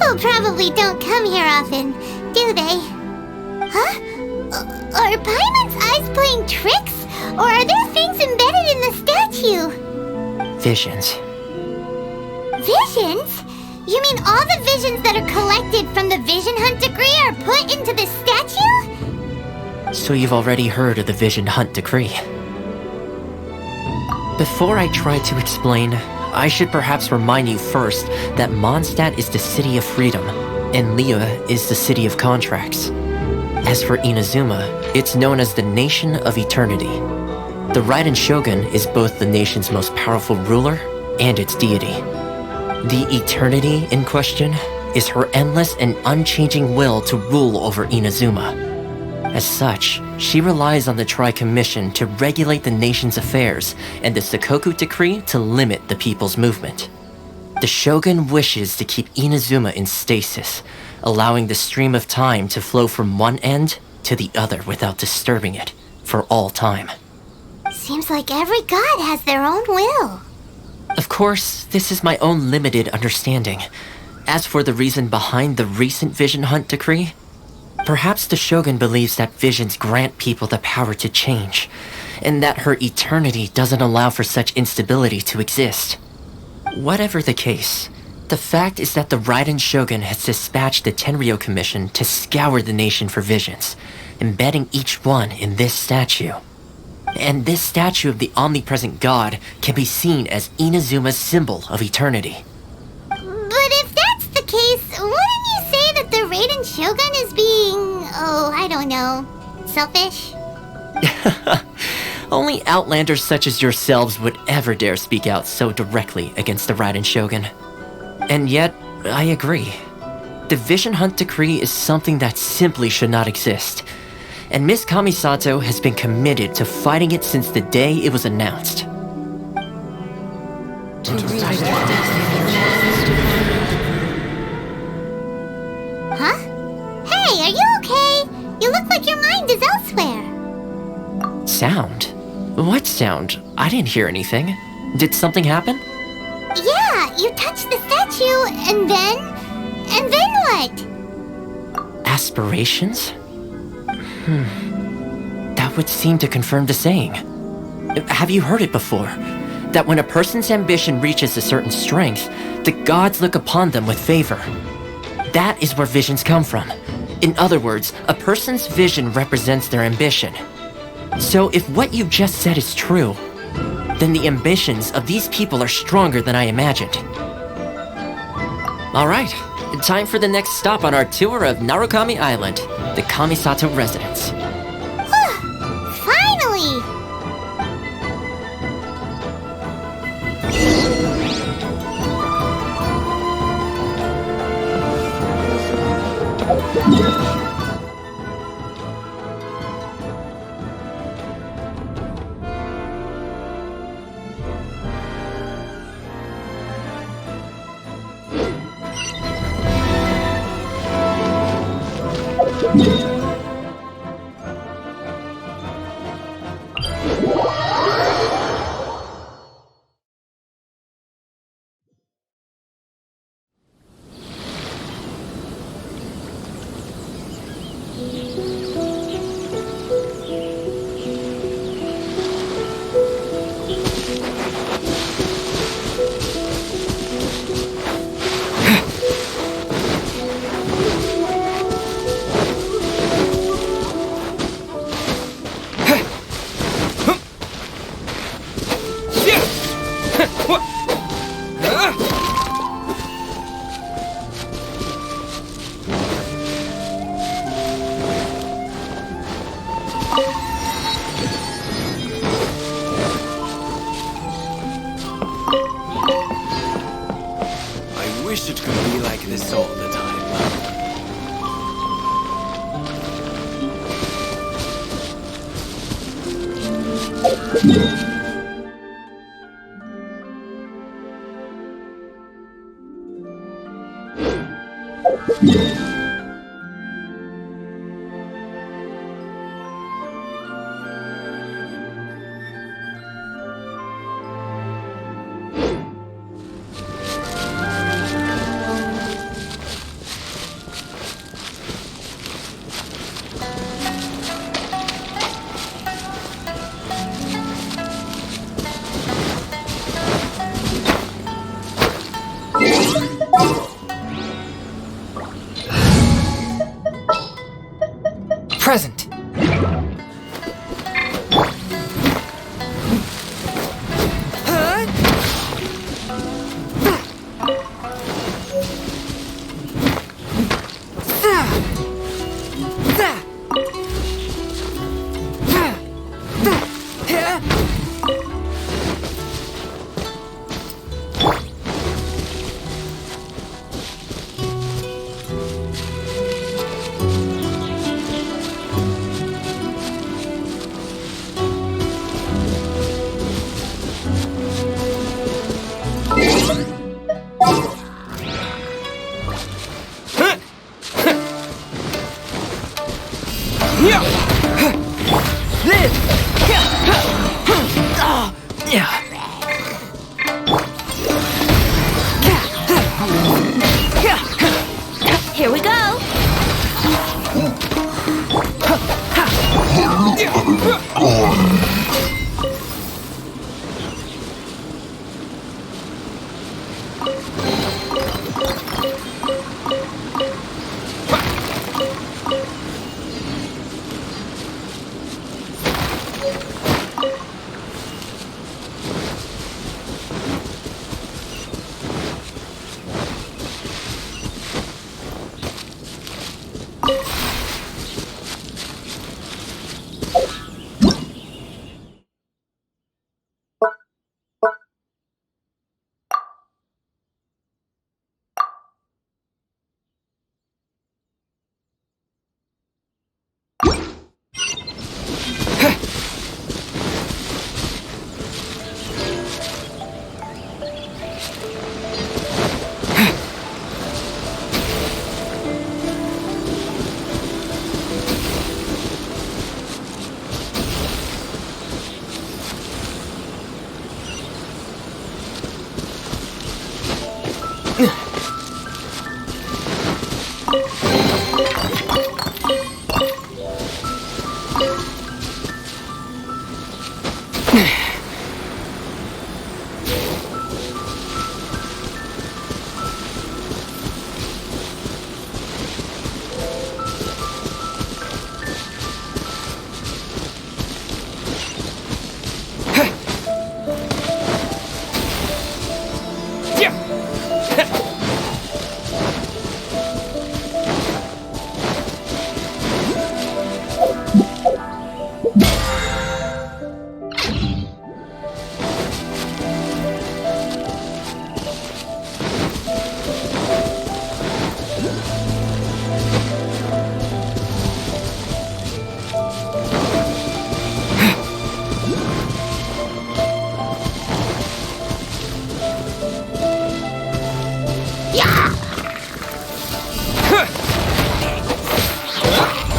People probably don't come here often, do they? Huh? Are Paimon's eyes playing tricks? Or are there things embedded in the statue? Visions. Visions? You mean all the visions that are collected from the Vision Hunt Decree are put into the statue? So you've already heard of the Vision Hunt Decree. Before I try to explain, I should perhaps remind you first that Mondstadt is the City of Freedom, and Liyue is the City of Contracts. As for Inazuma, it's known as the Nation of Eternity. The Raiden Shogun is both the nation's most powerful ruler and its deity. The Eternity in question is her endless and unchanging will to rule over Inazuma. As such, she relies on the Tri-Commission to regulate the nation's affairs and the Sakoku Decree to limit the people's movement. The Shogun wishes to keep Inazuma in stasis, allowing the stream of time to flow from one end to the other without disturbing it for all time. Seems like every god has their own will. Of course, this is my own limited understanding. As for the reason behind the recent Vision Hunt Decree, perhaps the Shogun believes that visions grant people the power to change, and that her eternity doesn't allow for such instability to exist. Whatever the case, the fact is that the Raiden Shogun has dispatched the Tenryou Commission to scour the nation for visions, embedding each one in this statue. And this statue of the omnipresent god can be seen as Inazuma's symbol of eternity. But if that's the case, wouldn't you say that the Raiden Shogun is being, I don't know, selfish? Only outlanders such as yourselves would ever dare speak out so directly against the Raiden Shogun. And yet, I agree. The Vision Hunt Decree is something that simply should not exist. And Miss Kamisato has been committed to fighting it since the day it was announced. Huh? Hey, are you okay? You look like your mind is elsewhere. Sound? What sound? I didn't hear anything. Did something happen? Yeah, you touched the statue, and then what? Aspirations? That would seem to confirm the saying. Have you heard it before? That when a person's ambition reaches a certain strength, the gods look upon them with favor. That is where visions come from. In other words, a person's vision represents their ambition. So if what you just said is true, then the ambitions of these people are stronger than I imagined. Alright, time for the next stop on our tour of Narukami Island, the Kamisato residence. Finally! I wish it could be like this all the time.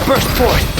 Burst forth!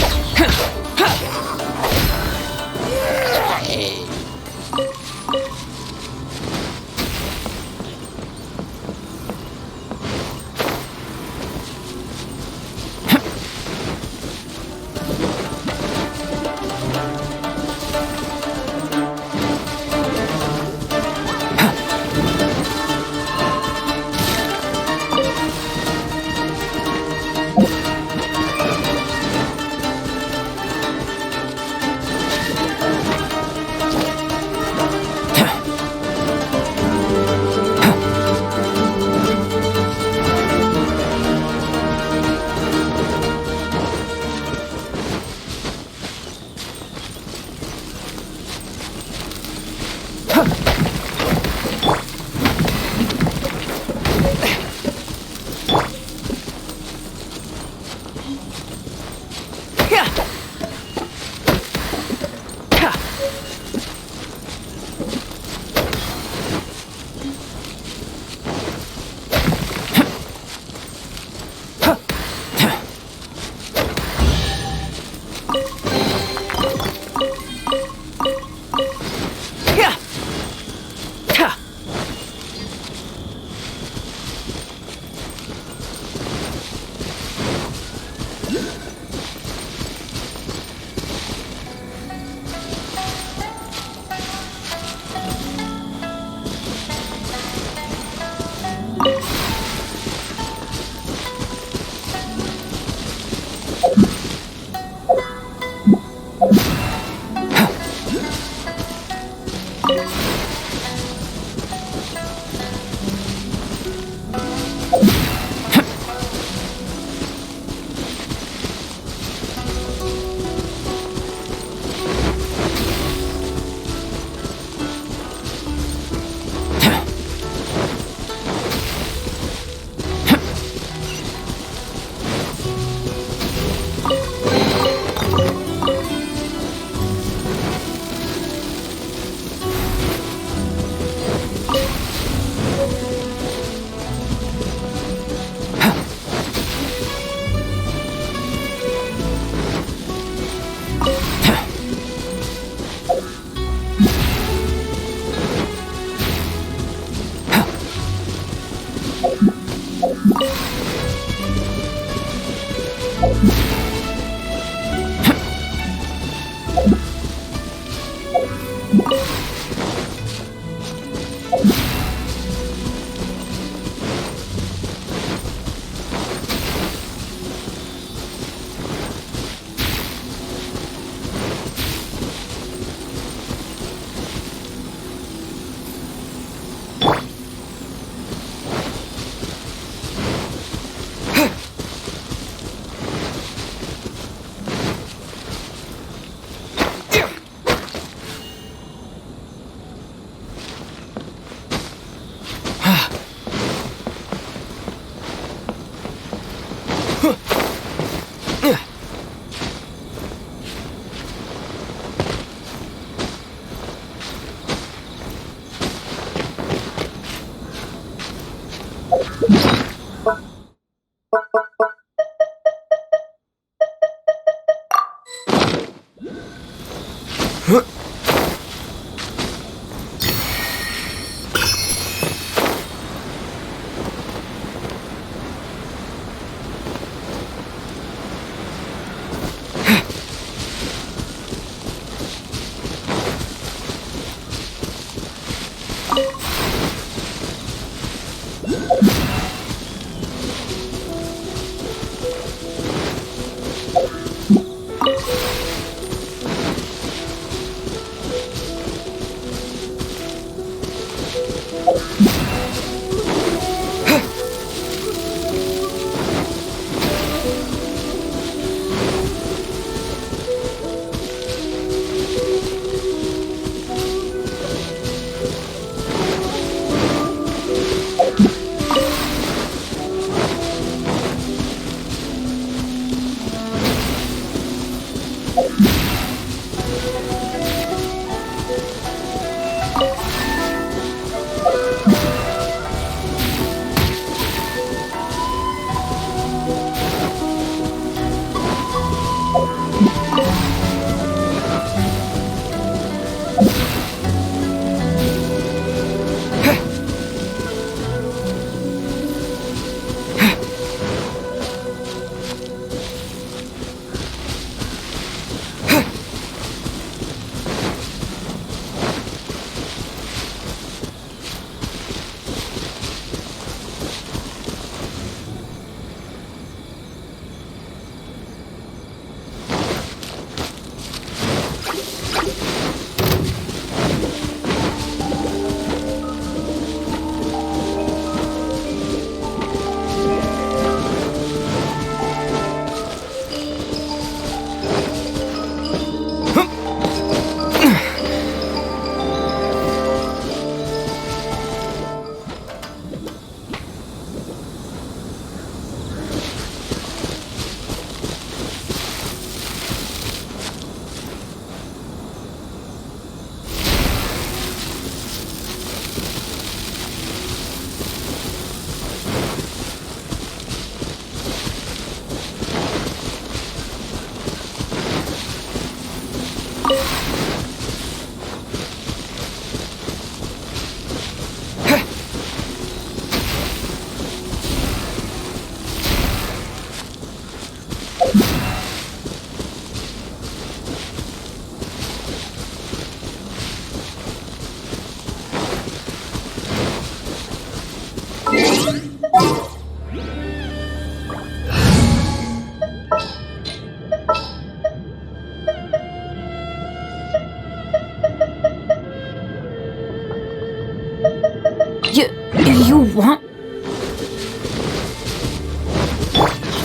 You want...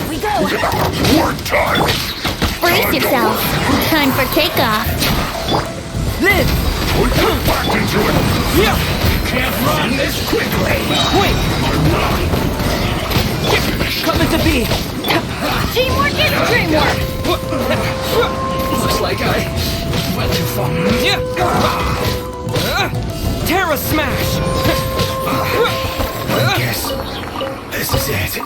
We go! Work time! Brace yourselves! Time for takeoff! Liz! Put them back into it! Yeah! Can't run this quickly! Wait! Coming to be! Teamwork is dreamwork! Looks like I went too far. Yeah! Terra Smash! I guess this is it.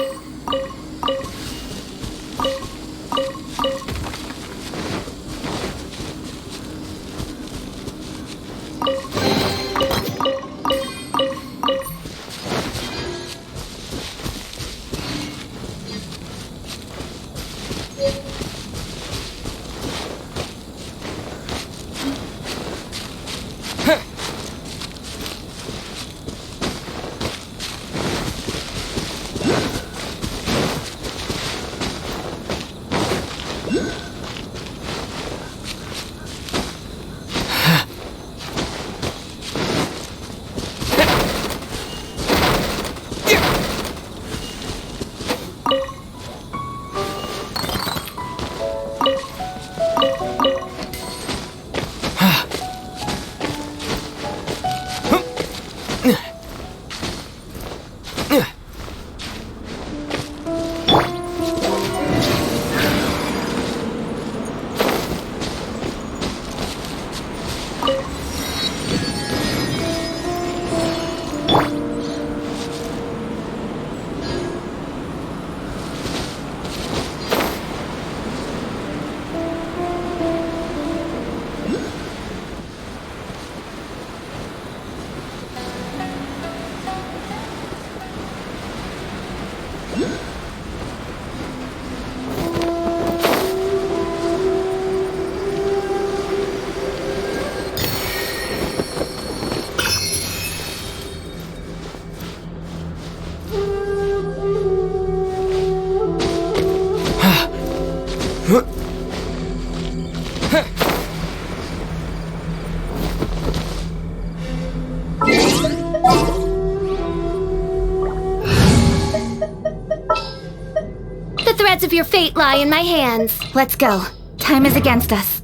The threads of your fate lie in my hands. Let's go. Time is against us.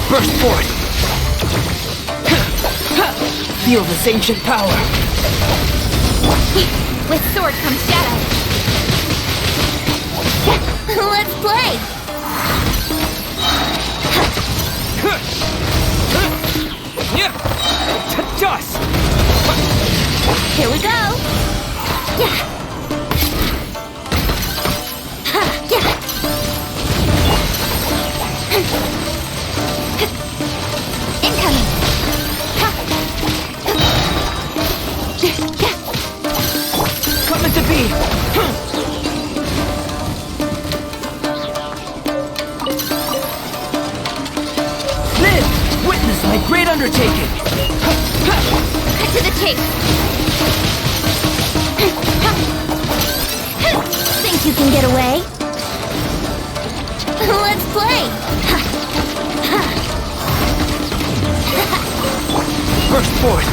Burst forth! Feel this ancient power! With sword comes shadow. Let's play! To dust! Here we go! Yeah! Incoming! Coming to be! Live! Witness my great undertaking! Cut to the chase! Think you can get away? Let's play! Burst forth!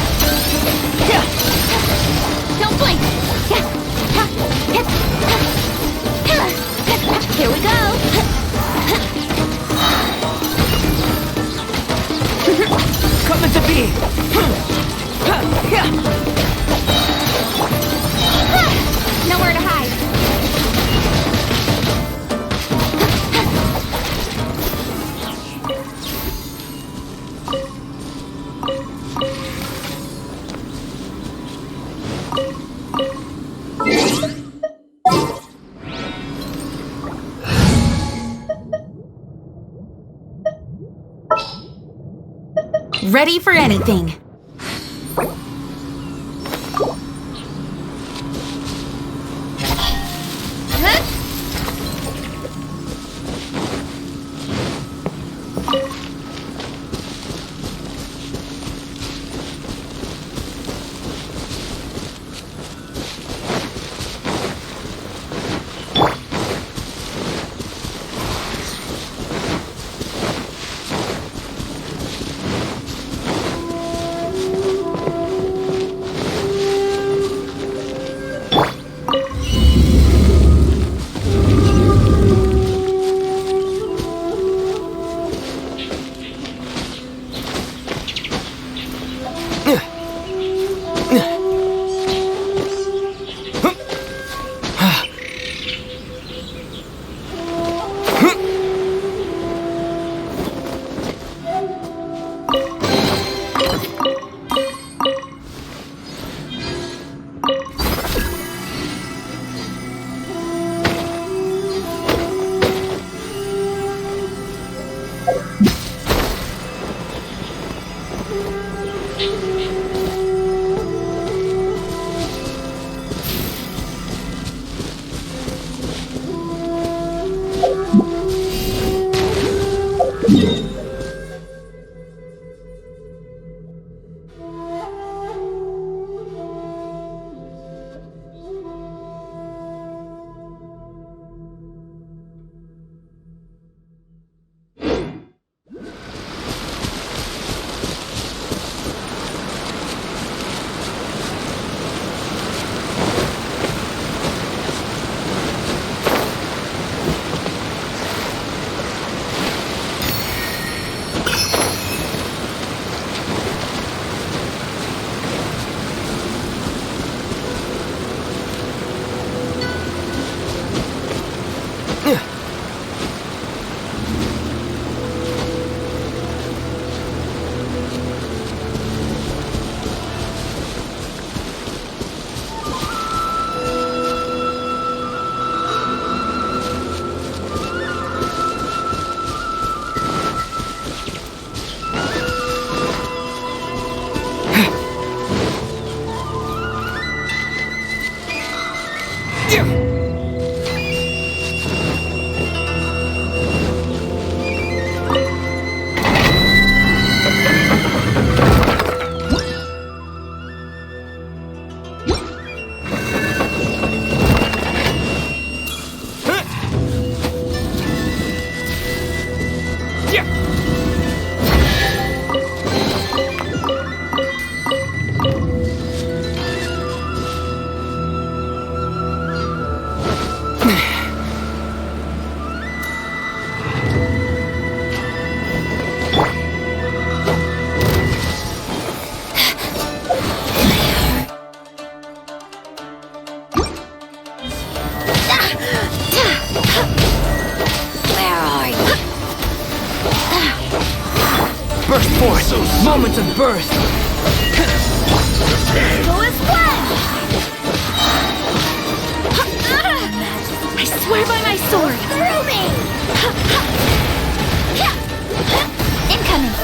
Don't blink! Here we go! Coming to be! Nowhere to hide! Ready for anything. Where are you? Burst forth! Moments of burst! Go as planned! I swear by my sword! Through me! Incoming!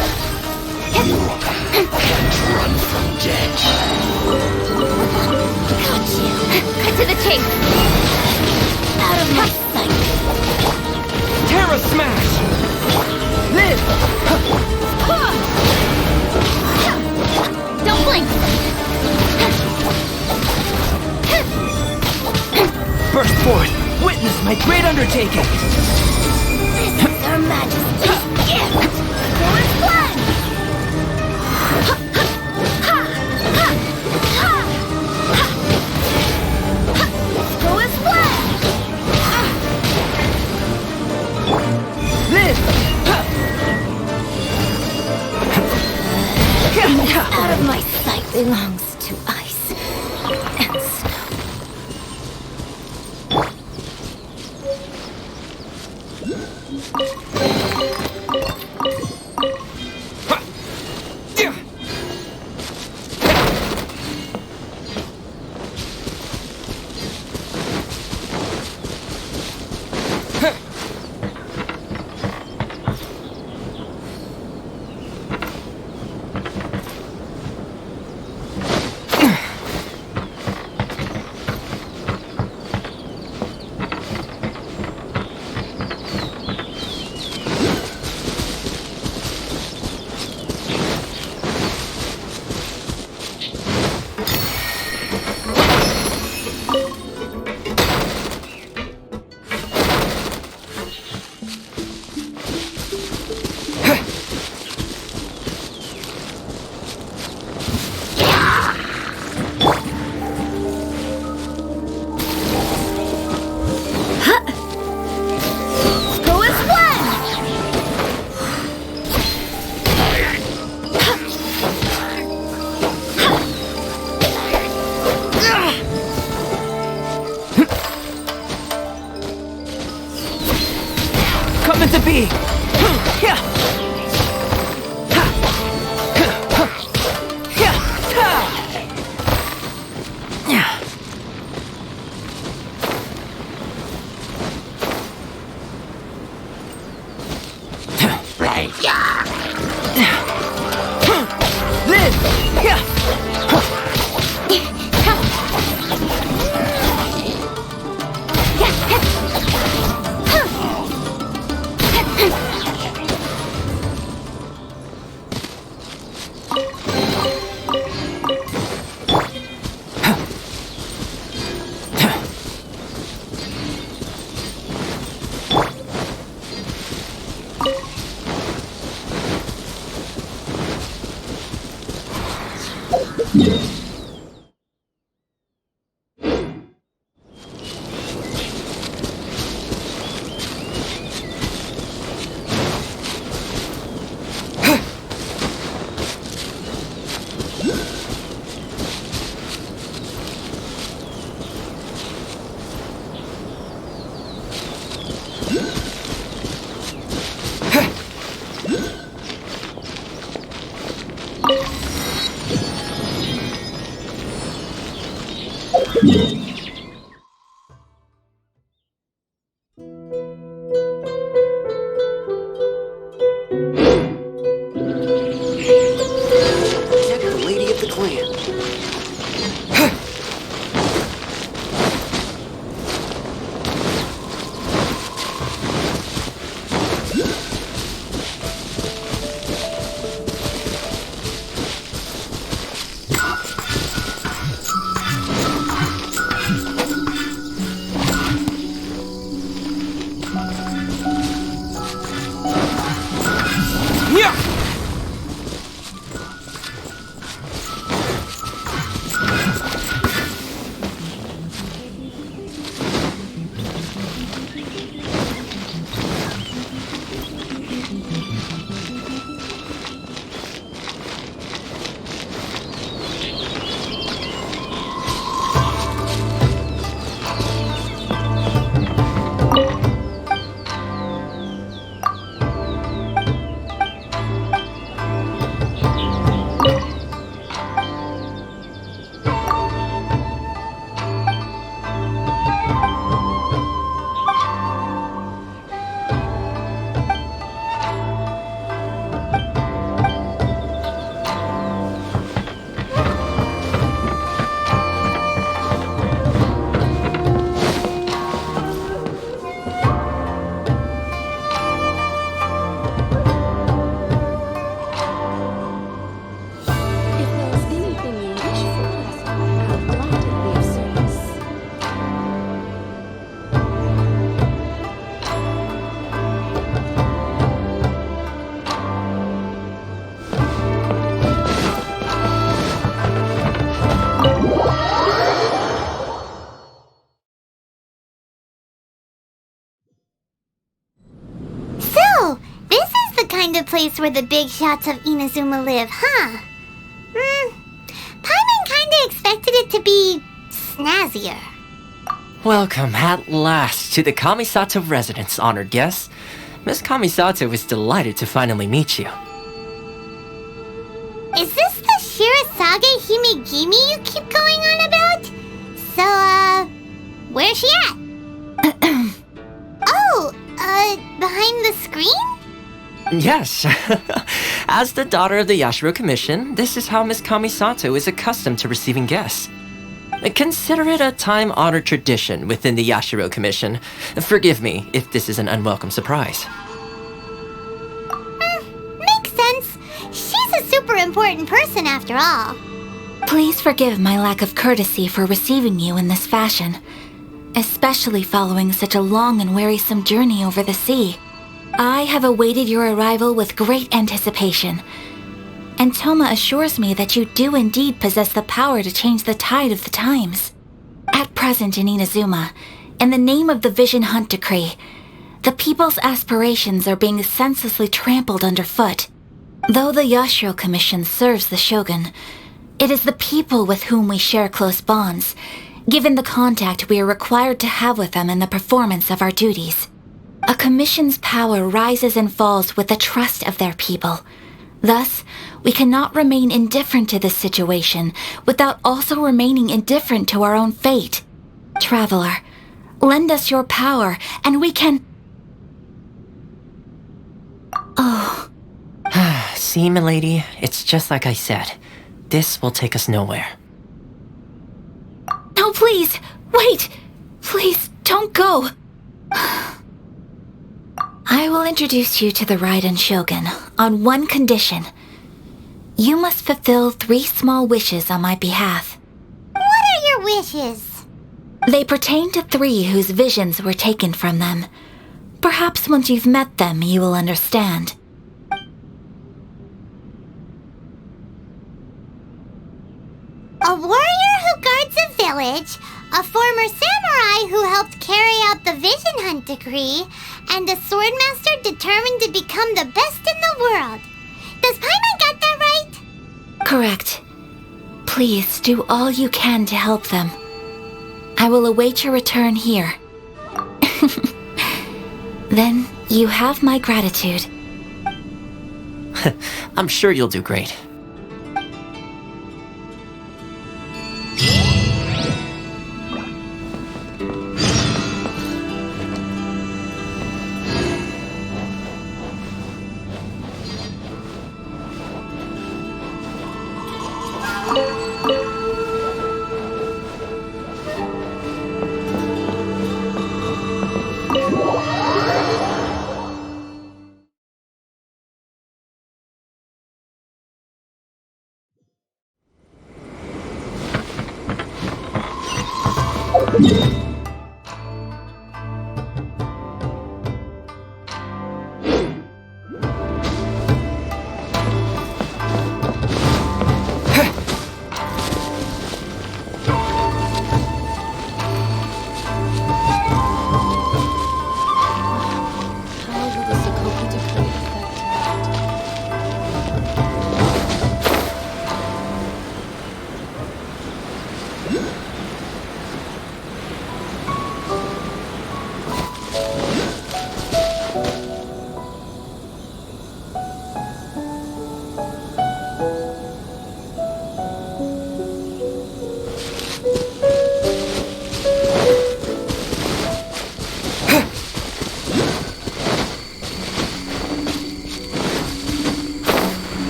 Can't run from death. Got you! Cut to the chase! Out of my sight! Terra Smash! Live! Don't blink! Burst forth! Witness my great undertaking! This is Her Majesty's gift! Go as planned! Go as planned! Live! Out of my sight belongs to ice and snow. Coming to be! kind of place where the big shots of Inazuma live, huh? Paimon kinda expected it to be snazzier. Welcome at last to the Kamisato residence, honored guest. Miss Kamisato is delighted to finally meet you. Is this the Shirasage Himegimi you keep going on about? So, where's she at? Oh, behind the screen? Yes. As the daughter of the Yashiro Commission, this is how Miss Kamisato is accustomed to receiving guests. Consider it a time-honored tradition within the Yashiro Commission. Forgive me if this is an unwelcome surprise. Makes sense. She's a super important person after all. Please forgive my lack of courtesy for receiving you in this fashion, especially following such a long and wearisome journey over the sea. I have awaited your arrival with great anticipation, and Toma assures me that you do indeed possess the power to change the tide of the times. At present in Inazuma, in the name of the Vision Hunt Decree, the people's aspirations are being senselessly trampled underfoot. Though the Yashiro Commission serves the Shogun, it is the people with whom we share close bonds, given the contact we are required to have with them in the performance of our duties. A commission's power rises and falls with the trust of their people. Thus, we cannot remain indifferent to this situation without also remaining indifferent to our own fate. Traveler, lend us your power, and we can... Oh. See, milady, it's just like I said. This will take us nowhere. No, please, wait! Please, don't go! I will introduce you to the Raiden Shogun on one condition. You must fulfill 3 small wishes on my behalf. What are your wishes? They pertain to 3 whose visions were taken from them. Perhaps once you've met them, you will understand. A warrior who guards a village, a former samurai who helped carry out the Vision Hunt Decree, and a swordmaster determined to become the best in the world. Does Paimon get that right? Correct. Please do all you can to help them. I will await your return here. Then you have my gratitude. I'm sure you'll do great.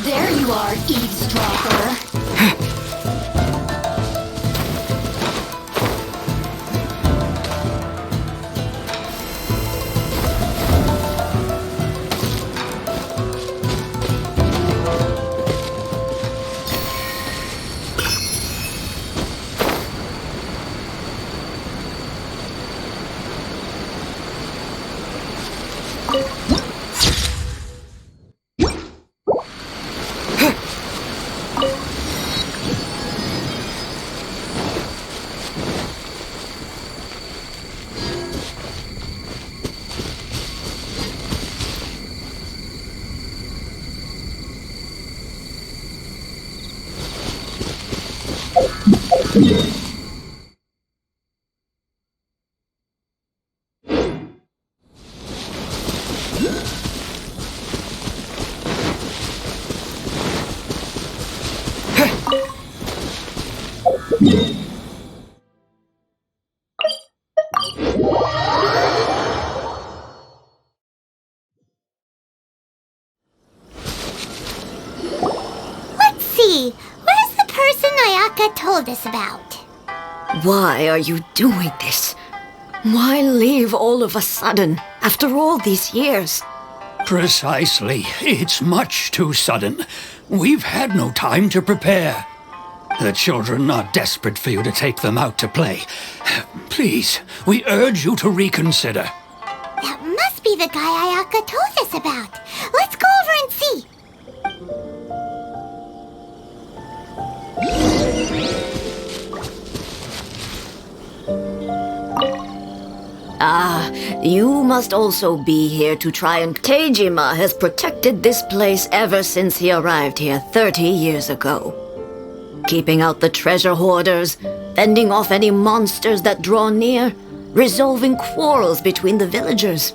There you are, eavesdropper. Let's see. Where's the person Ayaka told us about? Why are you doing this? Why leave all of a sudden, after all these years? Precisely. It's much too sudden. We've had no time to prepare. The children are desperate for you to take them out to play. Please, we urge you to reconsider. That must be the guy Ayaka told us about. Let's go over and see. You must also be here to try and... Tejima has protected this place ever since he arrived here 30 years ago. Keeping out the treasure hoarders, fending off any monsters that draw near, resolving quarrels between the villagers.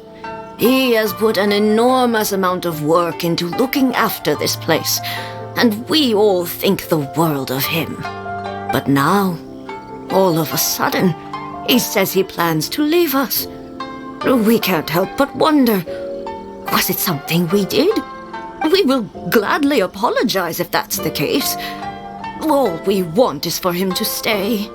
He has put an enormous amount of work into looking after this place, and we all think the world of him. But now, all of a sudden, he says he plans to leave us. We can't help but wonder, was it something we did? We will gladly apologize if that's the case. All we want is for him to stay.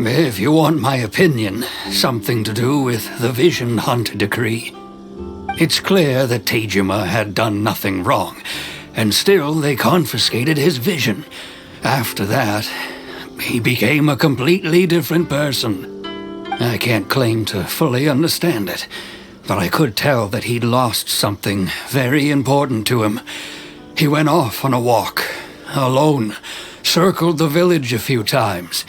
If you want my opinion, something to do with the Vision Hunt decree. It's clear that Tejima had done nothing wrong, and still they confiscated his vision. After that, he became a completely different person. I can't claim to fully understand it, but I could tell that he'd lost something very important to him. He went off on a walk, alone, circled the village a few times,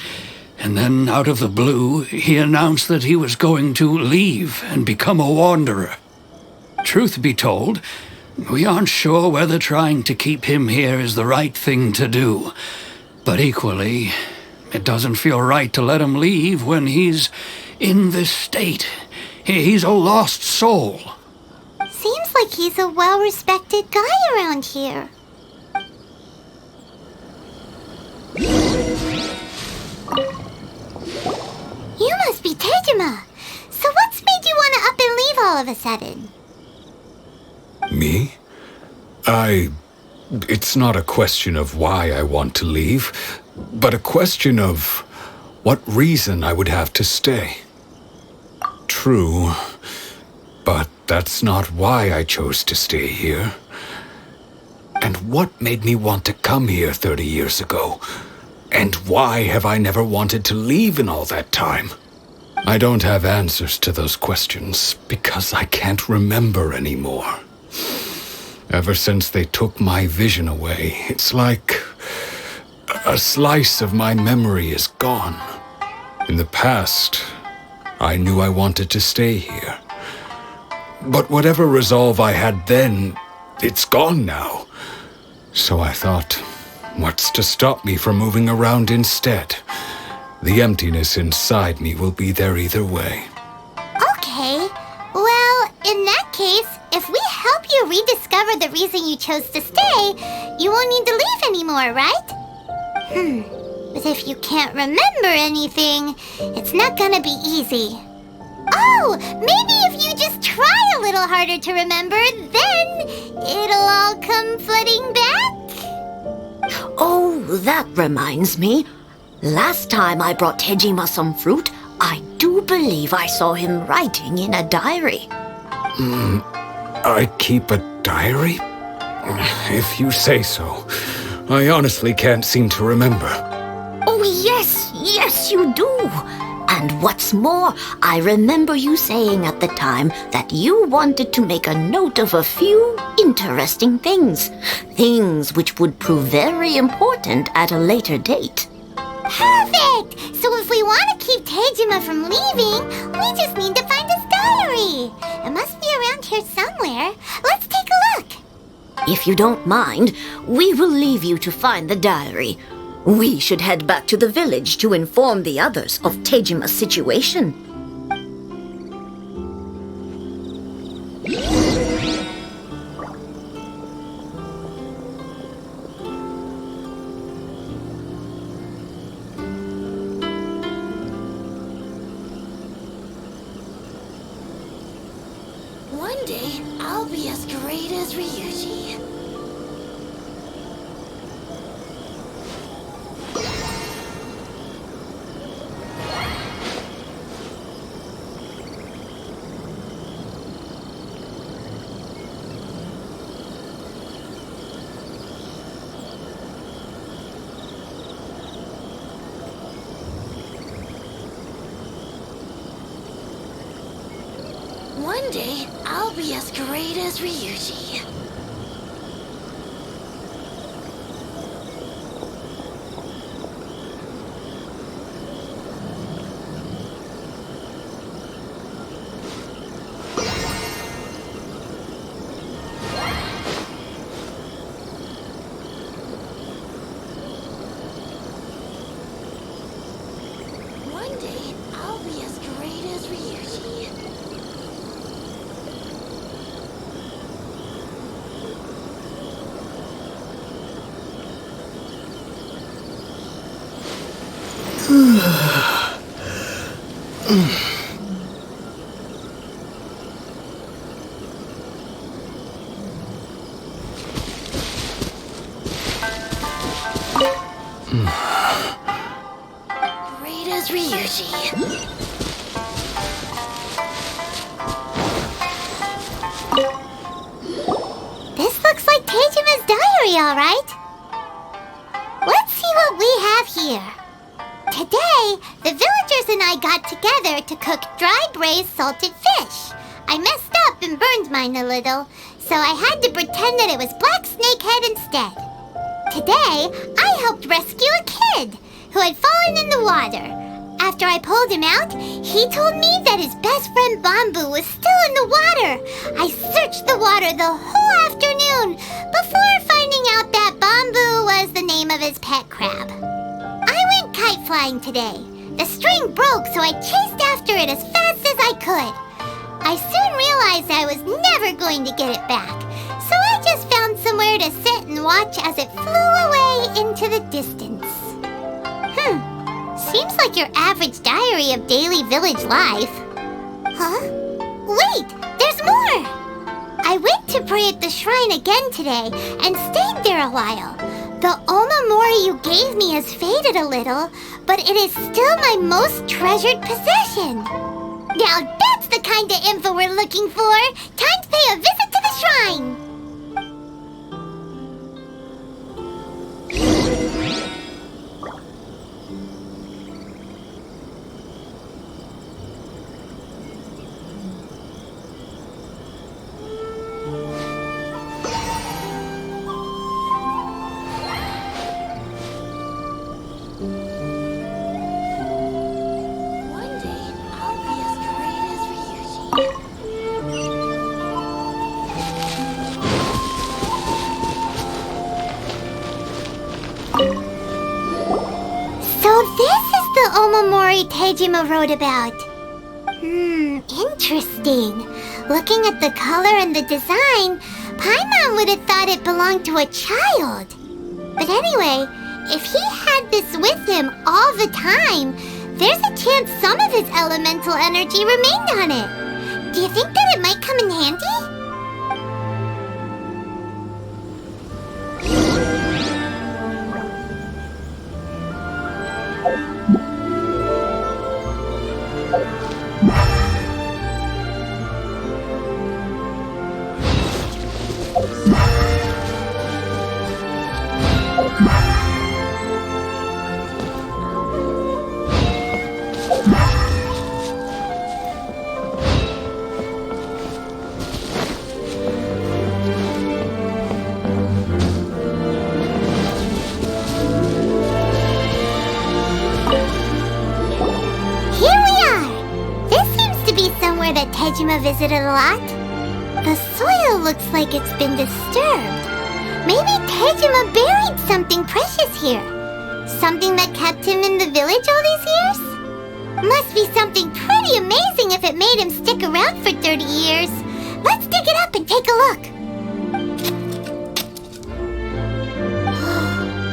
and then out of the blue, he announced that he was going to leave and become a wanderer. Truth be told, we aren't sure whether trying to keep him here is the right thing to do. But equally, it doesn't feel right to let him leave when he's in this state. He's a lost soul. Seems like he's a well-respected guy around here. You must be Tejima. So what's made you want to up and leave all of a sudden? Me? It's not a question of why I want to leave, but a question of what reason I would have to stay. True, but that's not why I chose to stay here. And what made me want to come here 30 years ago? And why have I never wanted to leave in all that time? I don't have answers to those questions because I can't remember anymore. Ever since they took my vision away, it's like a slice of my memory is gone. In the past, I knew I wanted to stay here. But whatever resolve I had then, it's gone now. So I thought, what's to stop me from moving around instead? The emptiness inside me will be there either way. Okay. Well, in that case, if we help you rediscover the reason you chose to stay, you won't need to leave anymore, right? But if you can't remember anything, it's not gonna be easy. Oh, maybe if you just try a little harder to remember, then it'll all come flooding back? Oh, that reminds me. Last time I brought Tejima some fruit, I do believe I saw him writing in a diary. I keep a diary? If you say so. I honestly can't seem to remember. Oh, yes, you do. And what's more, I remember you saying at the time that you wanted to make a note of a few interesting things. Things which would prove very important at a later date. Perfect! So if we want to keep Tejima from leaving, we just need to find his diary. It must be around here somewhere. Let's take a look. If you don't mind, we will leave you to find the diary. We should head back to the village to inform the others of Tejima's situation. One day, I'll be as great as Ryuji. One day, I'll be as great as Ryuji. One day, I'll be as great as Ryuji. Great as Ryuji. This looks like Tejima's diary, all right. Let's see what we have here. Today, the villagers and I got together to cook dry braised salted fish. I messed up and burned mine a little, so I had to pretend that it was black snakehead instead. Today, I helped rescue a kid who had fallen in the water. After I pulled him out, he told me that his best friend Bamboo was still in the water. I searched the water the whole afternoon before finding out that Bamboo was the name of his pet crab. I went kite flying today. The string broke, so I chased after it as fast as I could. I soon realized I was never going to get it back, so I just found somewhere to sit and watch as it flew away into the distance. Seems like your average diary of daily village life. Huh? Wait, there's more! I went to pray at the shrine again today and stayed there a while. The Omamori you gave me has faded a little, but it is still my most treasured possession. Now that's the kind of info we're looking for. Time to pay a visit to the shrine. One day, I'll be as great as Ryuji. So this is the Omamori Tejima wrote about. Interesting. Looking at the color and the design, Paimon would have thought it belonged to a child. But anyway, if he had this with him all the time, there's a chance some of his elemental energy remained on it. Do you think that it might come in handy? Tejima visited a lot. The soil looks like it's been disturbed. Maybe Tejima buried something precious here. Something that kept him in the village all these years? Must be something pretty amazing if it made him stick around for 30 years. Let's dig it up and take a look.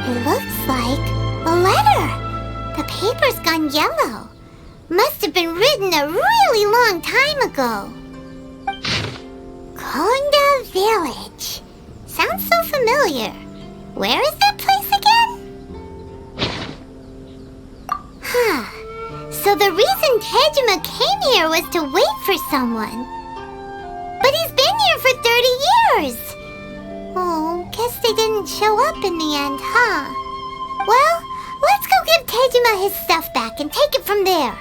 It looks like a letter. The paper's gone yellow. Must have been written a really long time ago. Konda Village. Sounds so familiar. Where is that place again? So the reason Tejima came here was to wait for someone. But he's been here for 30 years. Oh, guess they didn't show up in the end, huh? Well, let's go give Tejima his stuff back and take it from there.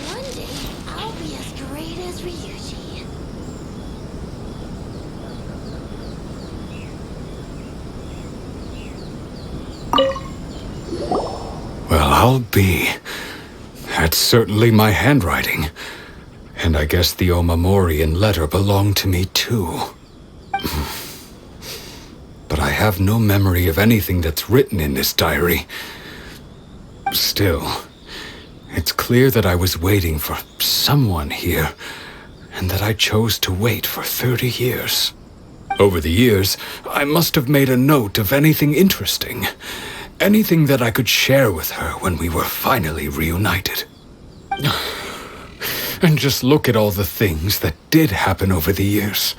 One day, I'll be as great as Ryuji. Well, I'll be. That's certainly my handwriting. And I guess the Omamorian letter belonged to me too. But I have no memory of anything that's written in this diary. Still, it's clear that I was waiting for someone here, and that I chose to wait for 30 years. Over the years, I must have made a note of anything interesting. Anything that I could share with her when we were finally reunited. And just look at all the things that did happen over the years.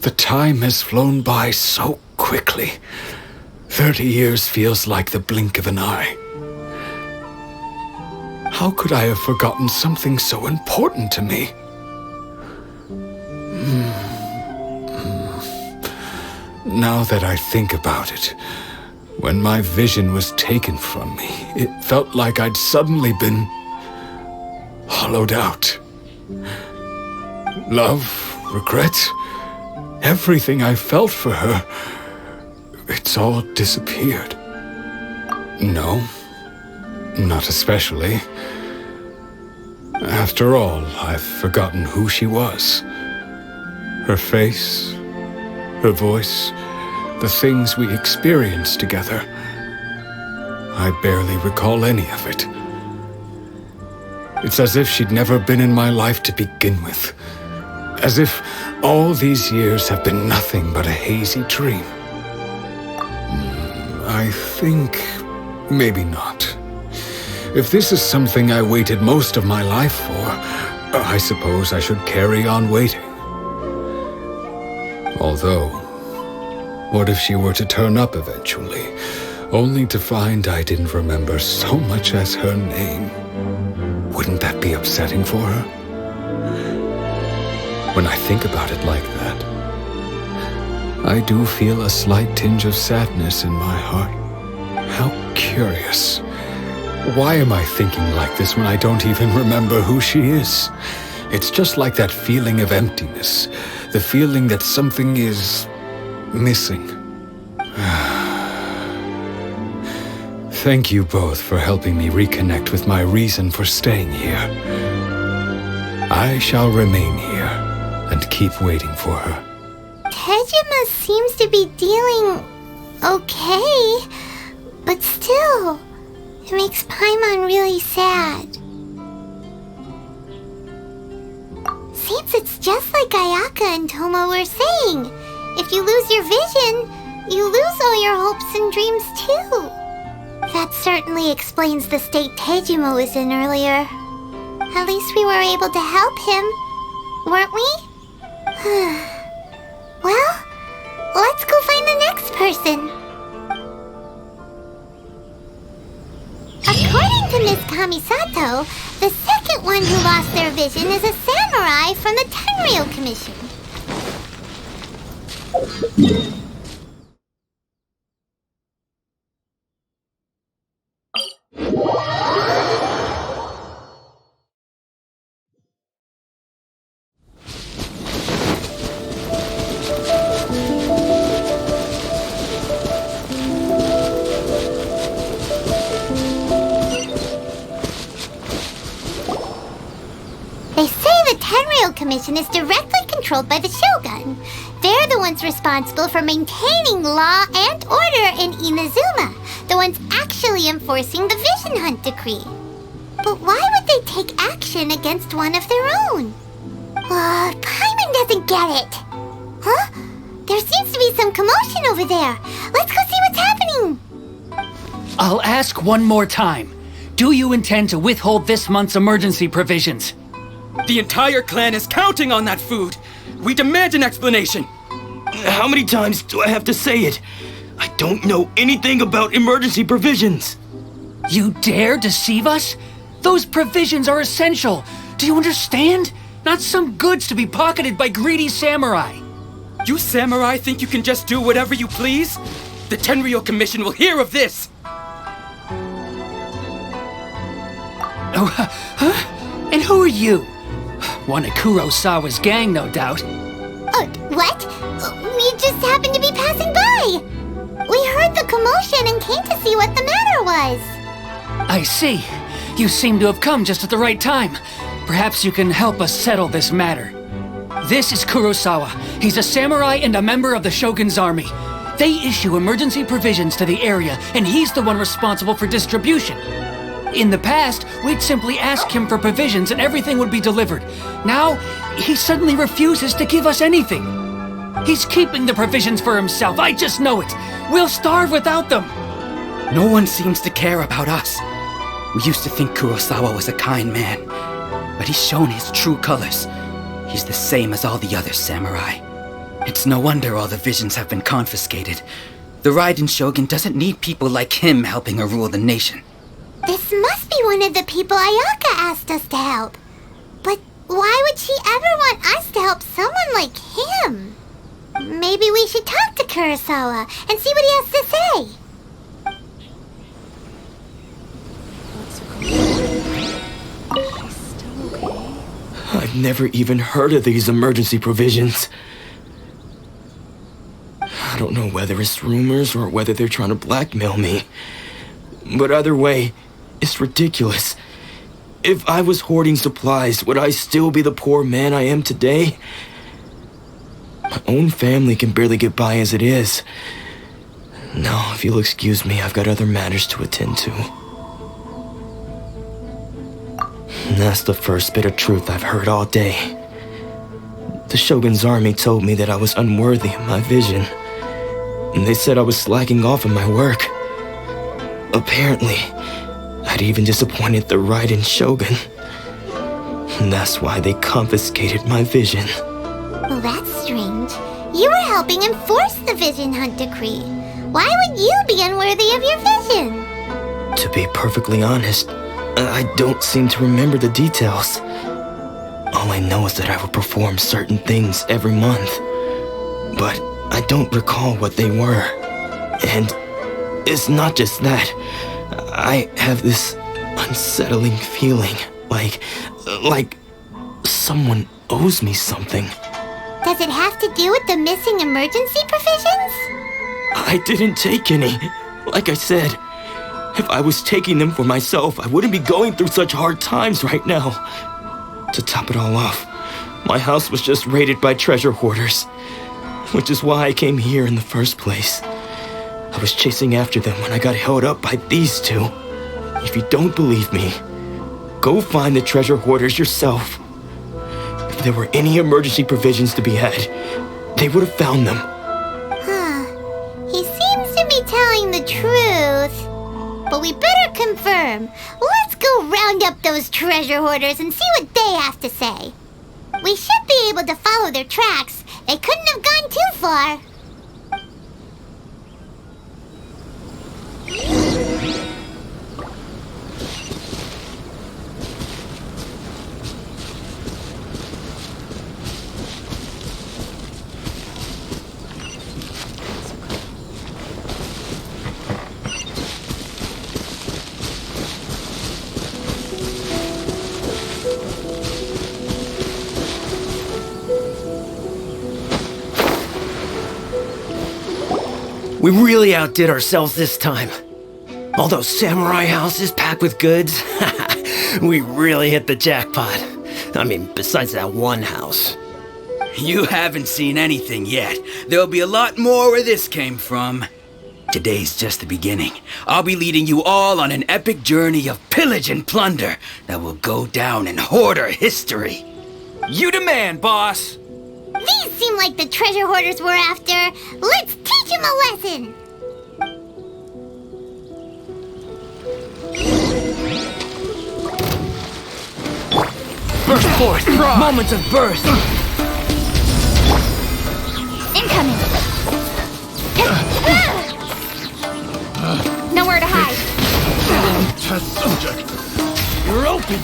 The time has flown by so quickly. 30 years feels like the blink of an eye. How could I have forgotten something so important to me? Now that I think about it, when my vision was taken from me, it felt like I'd suddenly been hollowed out. Love, regret, everything I felt for her, it's all disappeared. No, not especially. After all, I've forgotten who she was. Her face, her voice, the things we experienced together. I barely recall any of it. It's as if she'd never been in my life to begin with. As if all these years have been nothing but a hazy dream. I think maybe not. If this is something I waited most of my life for, I suppose I should carry on waiting. Although, what if she were to turn up eventually, only to find I didn't remember so much as her name? Wouldn't that be upsetting for her? When I think about it like that, I do feel a slight tinge of sadness in my heart. How curious. Why am I thinking like this when I don't even remember who she is? It's just like that feeling of emptiness, the feeling that something is missing. Thank you both for helping me reconnect with my reason for staying here. I shall remain here and keep waiting for her. Tejima seems to be dealing okay, but still, it makes Paimon really sad. Seems it's just like Ayaka and Tomo were saying. If you lose your vision, you lose all your hopes and dreams too. That certainly explains the state Tejima was in earlier. At least we were able to help him, weren't we? Well, let's go find the next person. According to Miss Kamisato, the second one who lost their vision is a samurai from the Tenryou Commission. Imperial Commission is directly controlled by the Shogun. They're the ones responsible for maintaining law and order in Inazuma, the ones actually enforcing the Vision Hunt Decree. But why would they take action against one of their own? Paimon doesn't get it. Huh? There seems to be some commotion over there. Let's go see what's happening. I'll ask one more time. Do you intend to withhold this month's emergency provisions? The entire clan is counting on that food. We demand an explanation. How many times do I have to say it? I don't know anything about emergency provisions. You dare deceive us? Those provisions are essential. Do you understand? Not some goods to be pocketed by greedy samurai. You samurai think you can just do whatever you please? The Tenryou Commission will hear of this! Oh, huh? And who are you? One of Kurosawa's gang, no doubt. What? We just happened to be passing by. We heard the commotion and came to see what the matter was. I see. You seem to have come just at the right time. Perhaps you can help us settle this matter. This is Kurosawa. He's a samurai and a member of the Shogun's army. They issue emergency provisions to the area, and he's the one responsible for distribution. In the past, we'd simply ask him for provisions and everything would be delivered. Now, he suddenly refuses to give us anything. He's keeping the provisions for himself, I just know it. We'll starve without them. No one seems to care about us. We used to think Kurosawa was a kind man, but he's shown his true colors. He's the same as all the other samurai. It's no wonder all the visions have been confiscated. The Raiden Shogun doesn't need people like him helping her rule the nation. This must be one of the people Ayaka asked us to help. But why would she ever want us to help someone like him? Maybe we should talk to Kurosawa and see what he has to say. I've never even heard of these emergency provisions. I don't know whether it's rumors or whether they're trying to blackmail me. But either way, it's ridiculous. If I was hoarding supplies, would I still be the poor man I am today? My own family can barely get by as it is. Now, if you'll excuse me, I've got other matters to attend to. And that's the first bit of truth I've heard all day. The Shogun's army told me that I was unworthy of my vision. And they said I was slacking off in my work. Apparently, I'd even disappointed the Raiden Shogun. And that's why they confiscated my vision. Well, that's strange. You were helping enforce the Vision Hunt Decree. Why would you be unworthy of your vision? To be perfectly honest, I don't seem to remember the details. All I know is that I would perform certain things every month. But I don't recall what they were. And it's not just that. I have this unsettling feeling, like someone owes me something. Does it have to do with the missing emergency provisions? I didn't take any. Like I said, if I was taking them for myself, I wouldn't be going through such hard times right now. To top it all off, my house was just raided by treasure hoarders, which is why I came here in the first place. I was chasing after them when I got held up by these two. If you don't believe me, go find the treasure hoarders yourself. If there were any emergency provisions to be had, they would have found them. He seems to be telling the truth. But we better confirm. Let's go round up those treasure hoarders and see what they have to say. We should be able to follow their tracks. They couldn't have gone too far. We really outdid ourselves this time. All those samurai houses packed with goods, we really hit the jackpot. I mean, besides that one house. You haven't seen anything yet. There'll be a lot more where this came from. Today's just the beginning. I'll be leading you all on an epic journey of pillage and plunder that will go down in hoarder history. You demand, boss! These seem like the treasure hoarders we're after. Let's teach them a lesson! Burst forth! Moments of burst! Incoming! Nowhere to hide. Test subject. You're open.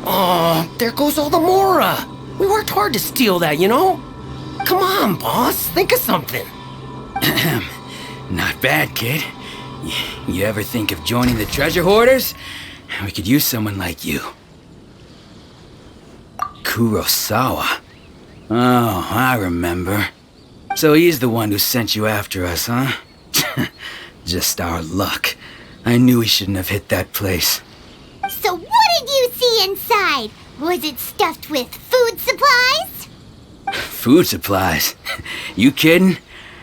Oh, there goes all the Mora! We worked hard to steal that, you know? Come on, boss, think of something. Not bad, kid. You ever think of joining the treasure hoarders? We could use someone like you. Kurosawa. Oh, I remember. So he's the one who sent you after us, huh? Just our luck. I knew we shouldn't have hit that place. So what did you see inside? Was it stuffed with food supplies? Food supplies? You kidding?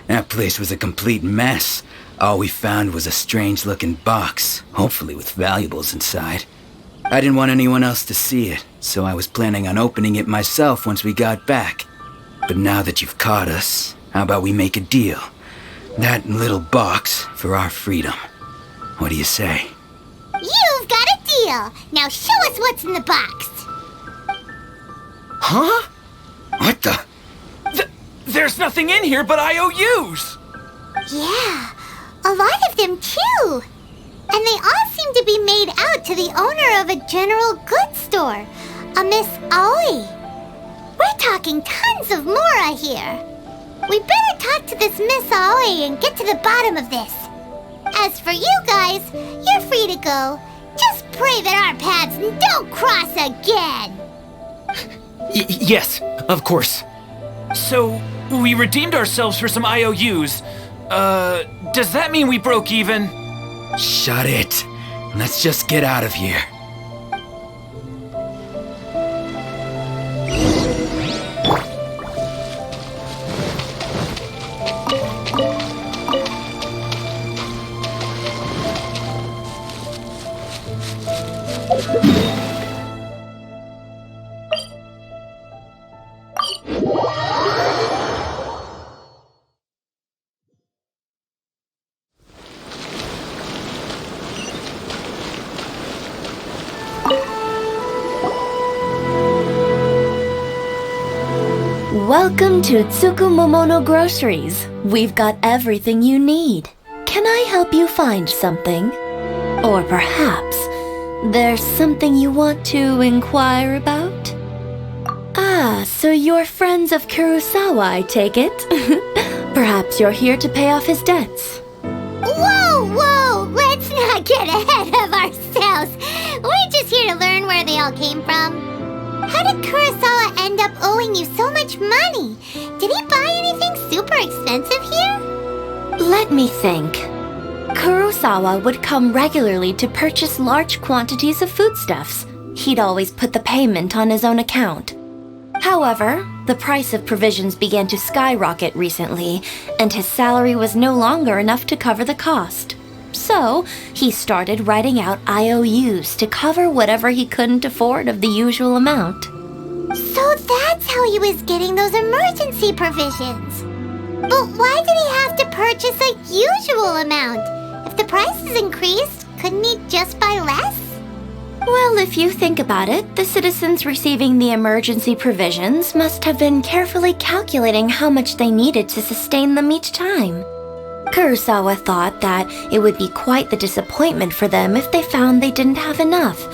That place was a complete mess. All we found was a strange-looking box, hopefully with valuables inside. I didn't want anyone else to see it, so I was planning on opening it myself once we got back. But now that you've caught us, how about we make a deal? That little box for our freedom. What do you say? You've got a deal. Now show us what's in the box. Huh? What the? There's nothing in here but IOUs! Yeah, a lot of them too. And they all seem to be made out to the owner of a general goods store, a Miss Aoi. We're talking tons of Mora here. We better talk to this Miss Aoi and get to the bottom of this. As for you guys, you're free to go. Just pray that our paths don't cross again. Yes, of course. So, we redeemed ourselves for some IOUs. Does that mean we broke even? Shut it. Let's just get out of here. Welcome to Tsukumomono Groceries. We've got everything you need. Can I help you find something? Or perhaps there's something you want to inquire about? Ah, so you're friends of Kurosawa, I take it? Perhaps you're here to pay off his debts. Whoa! Let's not get ahead of ourselves. We're just here to learn where they all came from. How did Kurosawa end up owing you so much money? Did he buy anything super expensive here? Let me think. Kurosawa would come regularly to purchase large quantities of foodstuffs. He'd always put the payment on his own account. However, the price of provisions began to skyrocket recently, and his salary was no longer enough to cover the cost. So, he started writing out IOUs to cover whatever he couldn't afford of the usual amount. So that's how he was getting those emergency provisions. But why did he have to purchase a usual amount? If the prices increased, couldn't he just buy less? Well, if you think about it, the citizens receiving the emergency provisions must have been carefully calculating how much they needed to sustain them each time. Kurosawa thought that it would be quite the disappointment for them if they found they didn't have enough,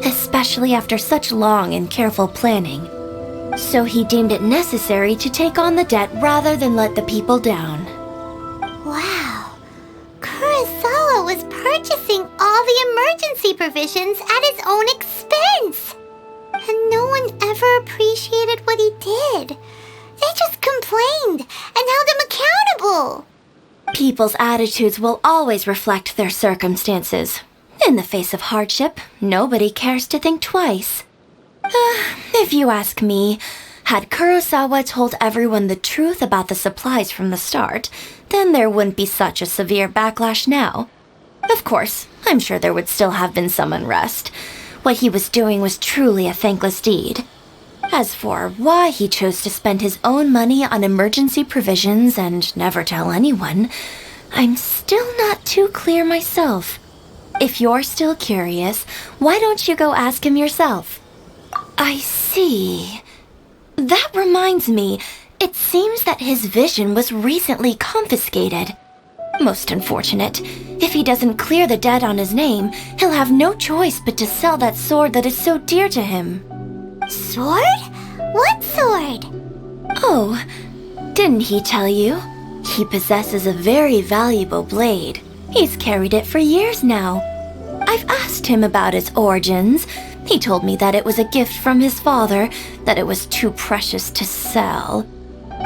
especially after such long and careful planning. So he deemed it necessary to take on the debt rather than let the people down. Wow. Kurosawa was purchasing all the emergency provisions at his own expense. And no one ever appreciated what he did. They just complained and held him accountable. people's attitudes will always reflect their circumstances. In the face of hardship, nobody cares to think twice. If you ask me, had Kurosawa told everyone the truth about the supplies from the start, then there wouldn't be such a severe backlash now. Of course, I'm sure there would still have been some unrest. What he was doing was truly a thankless deed. As for why he chose to spend his own money on emergency provisions and never tell anyone, I'm still not too clear myself. If you're still curious, why don't you go ask him yourself? I see. That reminds me, it seems that his vision was recently confiscated. Most unfortunate. If he doesn't clear the debt on his name, he'll have no choice but to sell that sword that is so dear to him. Sword? What sword? Oh, didn't he tell you? He possesses a very valuable blade. He's carried it for years now. I've asked him about its origins. He told me that it was a gift from his father, that it was too precious to sell.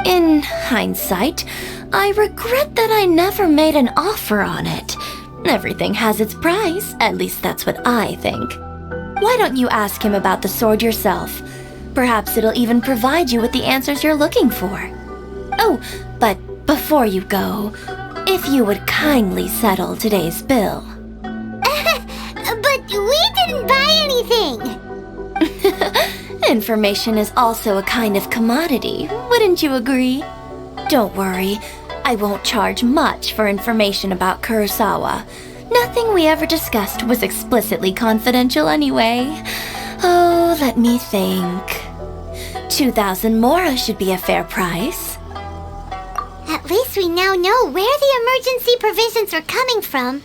In hindsight, I regret that I never made an offer on it. Everything has its price, at least that's what I think. Why don't you ask him about the sword yourself? Perhaps it'll even provide you with the answers you're looking for. Oh, but before you go, if you would kindly settle today's bill. But we didn't buy anything! Information is also a kind of commodity, wouldn't you agree? Don't worry, I won't charge much for information about Kurosawa. Nothing we ever discussed was explicitly confidential anyway. Oh, let me think. 2,000 mora should be a fair price. At least we now know where the emergency provisions are coming from.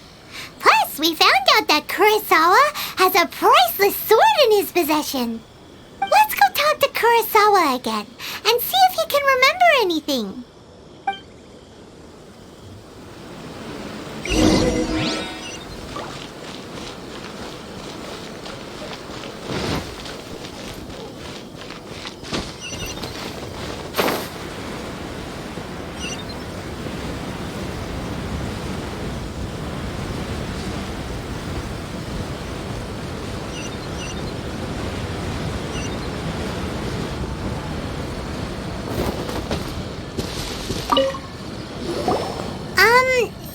Plus, we found out that Kurosawa has a priceless sword in his possession. Let's go talk to Kurosawa again and see if he can remember anything.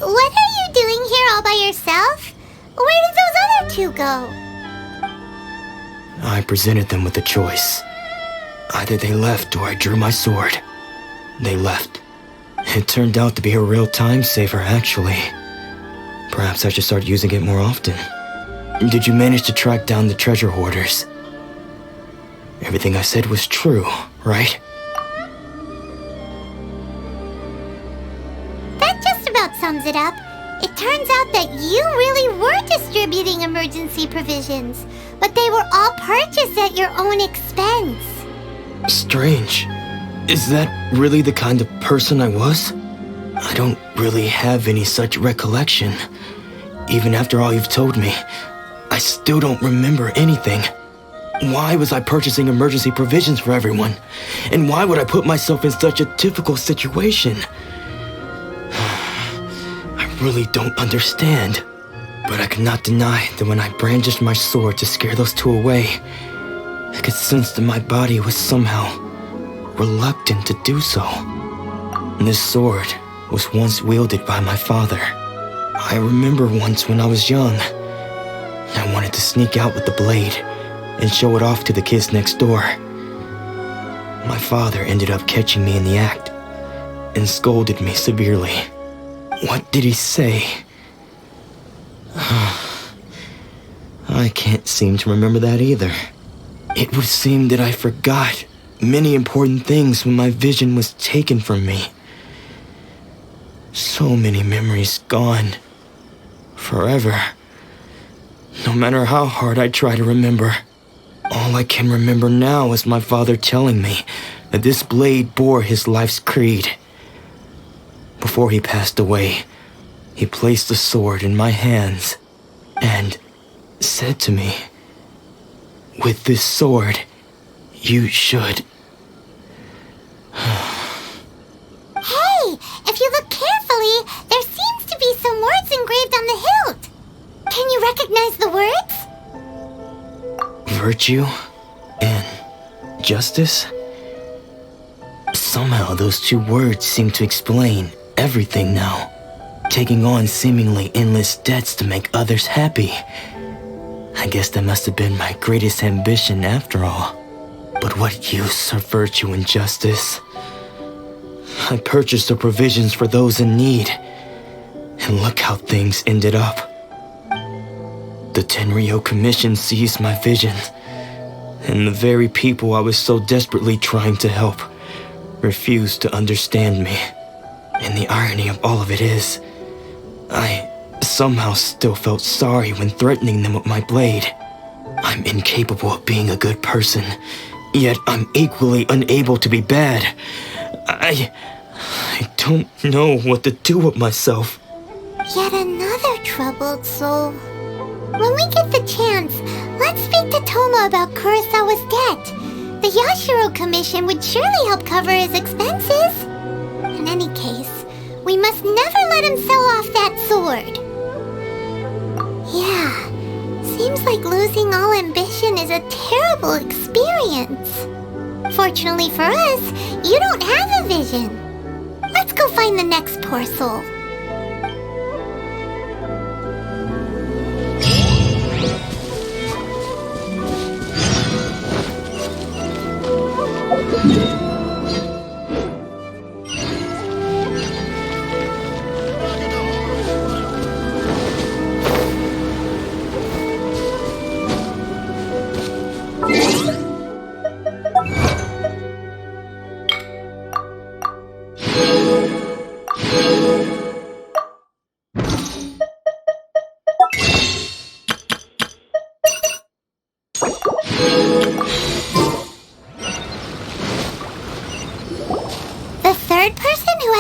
What are you doing here all by yourself? Where did those other two go? I presented them with a choice. Either they left or I drew my sword. They left. It turned out to be a real time saver, actually. Perhaps I should start using it more often. Did you manage to track down the treasure hoarders? Everything I said was true, right? That just about sums it up. It turns out that you really were distributing emergency provisions, but they were all purchased at your own expense. Strange. Is that really the kind of person I was? I don't really have any such recollection. Even after all you've told me, I still don't remember anything. Why was I purchasing emergency provisions for everyone? And why would I put myself in such a difficult situation? I really don't understand. But I cannot deny that when I brandished my sword to scare those two away, I could sense that my body was somehow reluctant to do so. This sword was once wielded by my father. I remember once when I was young, I wanted to sneak out with the blade and show it off to the kids next door. My father ended up catching me in the act and scolded me severely. What did he say? I can't seem to remember that either. It would seem that I forgot many important things when my vision was taken from me. So many memories gone. Forever. No matter how hard I try to remember, all I can remember now is my father telling me that this blade bore his life's creed. Before he passed away, he placed the sword in my hands and said to me, "With this sword, you should..." Hey, if you look carefully, there seems engraved on the hilt. Can you recognize the words? Virtue and justice? Somehow those two words seem to explain everything now. Taking on seemingly endless debts to make others happy. I guess that must have been my greatest ambition after all. But what use are virtue and justice? I purchased the provisions for those in need. And look how things ended up. The Tenryo Commission seized my vision. And the very people I was so desperately trying to help refused to understand me. And the irony of all of it is, I somehow still felt sorry when threatening them with my blade. I'm incapable of being a good person, yet I'm equally unable to be bad. I don't know what to do with myself. Yet another troubled soul. When we get the chance, let's speak to Toma about Kurosawa's debt. The Yashiro Commission would surely help cover his expenses. In any case, we must never let him sell off that sword. Yeah, seems like losing all ambition is a terrible experience. Fortunately for us, you don't have a vision. Let's go find the next poor soul.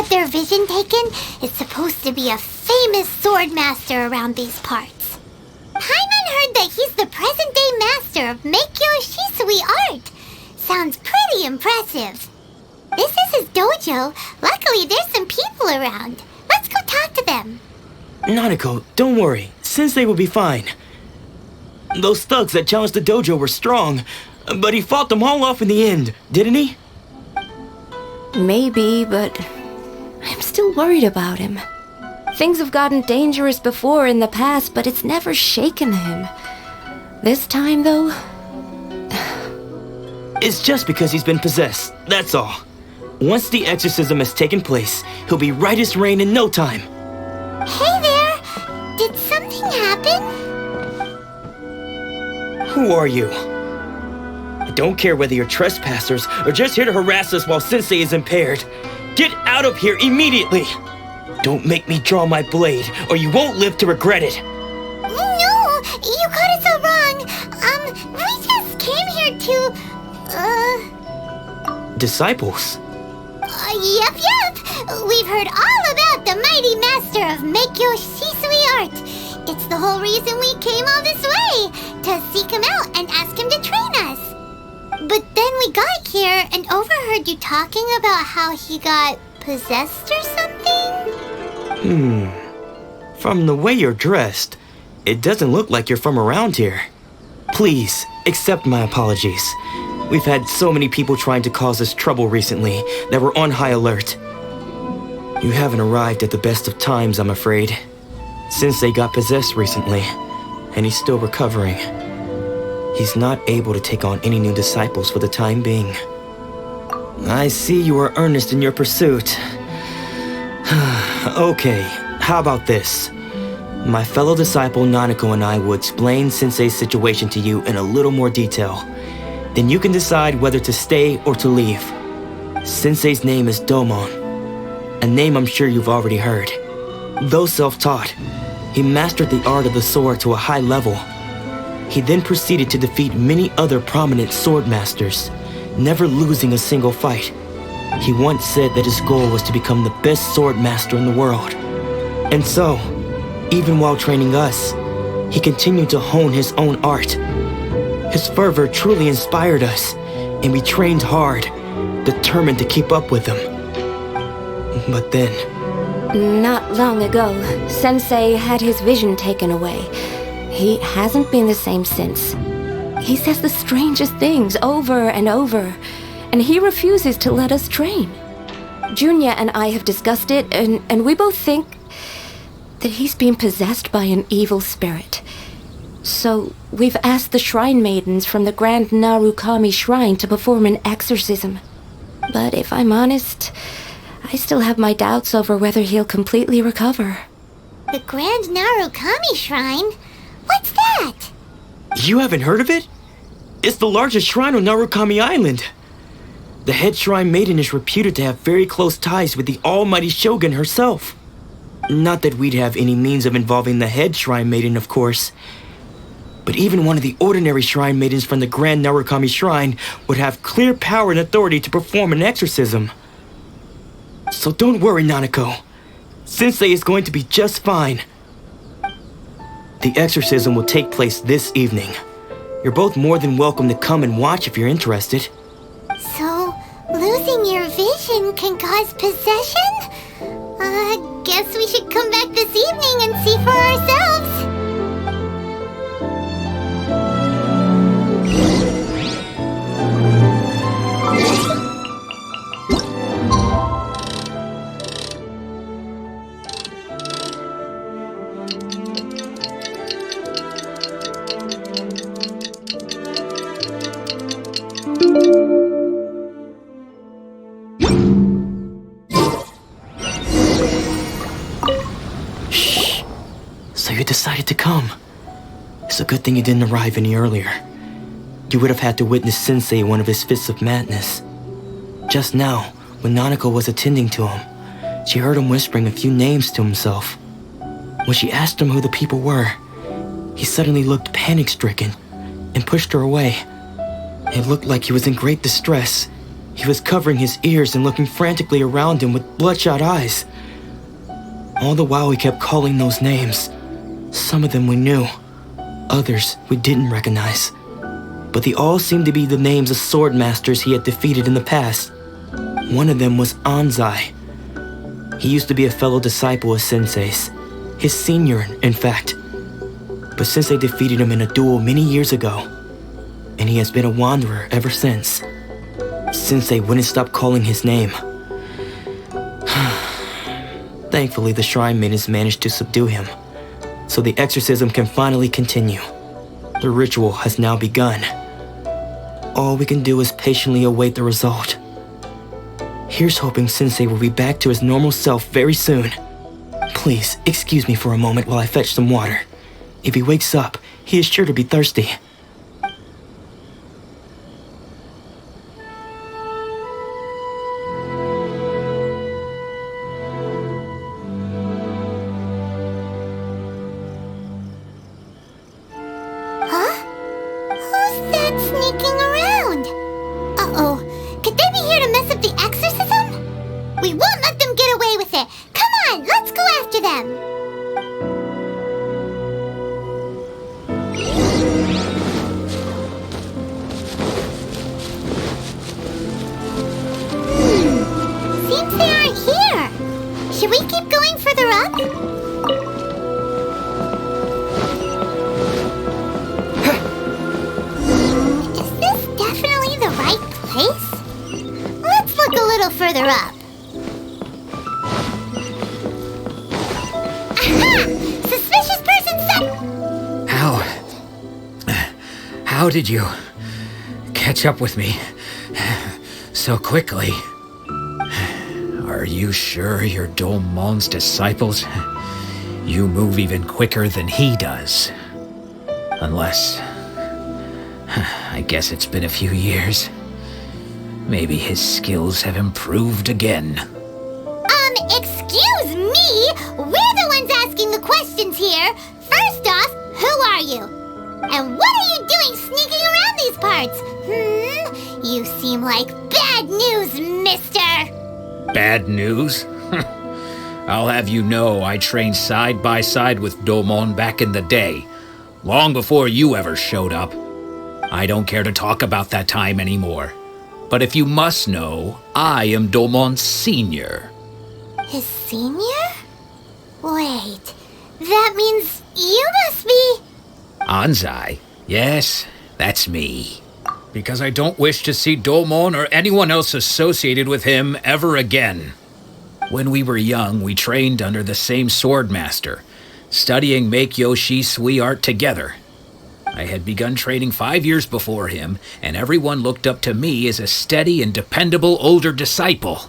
Their vision taken is supposed to be a famous sword master around these parts. Paimon heard that he's the present-day master of Meikyo Shisui art. Sounds pretty impressive. This is his dojo. Luckily, there's some people around. Let's go talk to them. Nanako, don't worry. Sensei will be fine. Those thugs that challenged the dojo were strong, but he fought them all off in the end, didn't he? Maybe, but I'm still worried about him. Things have gotten dangerous before in the past, but it's never shaken him. This time, though... It's just because he's been possessed, that's all. Once the exorcism has taken place, he'll be right as rain in no time. Hey there! Did something happen? Who are you? I don't care whether you're trespassers or just here to harass us while Sensei is impaired. Get out of here immediately! Don't make me draw my blade, or you won't live to regret it! No! You got it so wrong! We just came here to... Disciples? Yep! We've heard all about the mighty master of Meikyo Shisui art. It's the whole reason we came all this way, to seek him out and ask him to train us. But then we got here and overheard you talking about how he got possessed or something? From the way you're dressed, it doesn't look like you're from around here. Please, accept my apologies. We've had so many people trying to cause us trouble recently that we're on high alert. You haven't arrived at the best of times, I'm afraid. Sensei got possessed recently, and he's still recovering. He's not able to take on any new disciples for the time being. I see you are earnest in your pursuit. Okay, how about this? My fellow disciple Nanako and I will explain Sensei's situation to you in a little more detail. Then you can decide whether to stay or to leave. Sensei's name is Domon, a name I'm sure you've already heard. Though self-taught, he mastered the art of the sword to a high level. He then proceeded to defeat many other prominent sword masters, never losing a single fight. He once said that his goal was to become the best sword master in the world. And so, even while training us, he continued to hone his own art. His fervor truly inspired us, and we trained hard, determined to keep up with him. But then, Not long ago, Sensei had his vision taken away. He hasn't been the same since. He says the strangest things over and over, and he refuses to let us train. Junya and I have discussed it, and we both think that he's being possessed by an evil spirit. So we've asked the shrine maidens from the Grand Narukami Shrine to perform an exorcism. But if I'm honest, I still have my doubts over whether he'll completely recover. The Grand Narukami Shrine? What's that? You haven't heard of it? It's the largest shrine on Narukami Island. The head shrine maiden is reputed to have very close ties with the almighty shogun herself. Not that we'd have any means of involving the head shrine maiden, of course. But even one of the ordinary shrine maidens from the Grand Narukami Shrine would have clear power and authority to perform an exorcism. So don't worry, Nanako. Sensei is going to be just fine. The exorcism will take place this evening. You're both more than welcome to come and watch if you're interested. So, losing your vision can cause possession? Guess we should come back this evening and see for ourselves. So you decided to come. It's a good thing you didn't arrive any earlier. You would have had to witness Sensei in one of his fits of madness. Just now, when Nanako was attending to him, she heard him whispering a few names to himself. When she asked him who the people were, he suddenly looked panic-stricken and pushed her away. It looked like he was in great distress. He was covering his ears and looking frantically around him with bloodshot eyes. All the while he kept calling those names. Some of them we knew, others we didn't recognize. But they all seemed to be the names of sword masters he had defeated in the past. One of them was Anzai. He used to be a fellow disciple of Sensei's, his senior, in fact. But Sensei defeated him in a duel many years ago, and he has been a wanderer ever since. Sensei wouldn't stop calling his name. Thankfully, the shrine maidens managed to subdue him, so the exorcism can finally continue. The ritual has now begun. All we can do is patiently await the result. Here's hoping Sensei will be back to his normal self very soon. Please, excuse me for a moment while I fetch some water. If he wakes up, he is sure to be thirsty. How did you catch up with me so quickly? Are you sure you're Domon's disciples? You move even quicker than he does. Unless... I guess it's been a few years. Maybe his skills have improved again. Excuse me? We're the ones asking the questions here. First off, who are you? And what are you doing sneaking around these parts? You seem like bad news, mister! Bad news? I'll have you know I trained side by side with Domon back in the day, long before you ever showed up. I don't care to talk about that time anymore. But if you must know, I am Domon's senior. His senior? Wait, that means you must be... Anzai? Yes, that's me. Because I don't wish to see Domon or anyone else associated with him ever again. When we were young, we trained under the same swordmaster, studying Make-Yoshi Sui art together. I had begun training 5 years before him, and everyone looked up to me as a steady and dependable older disciple.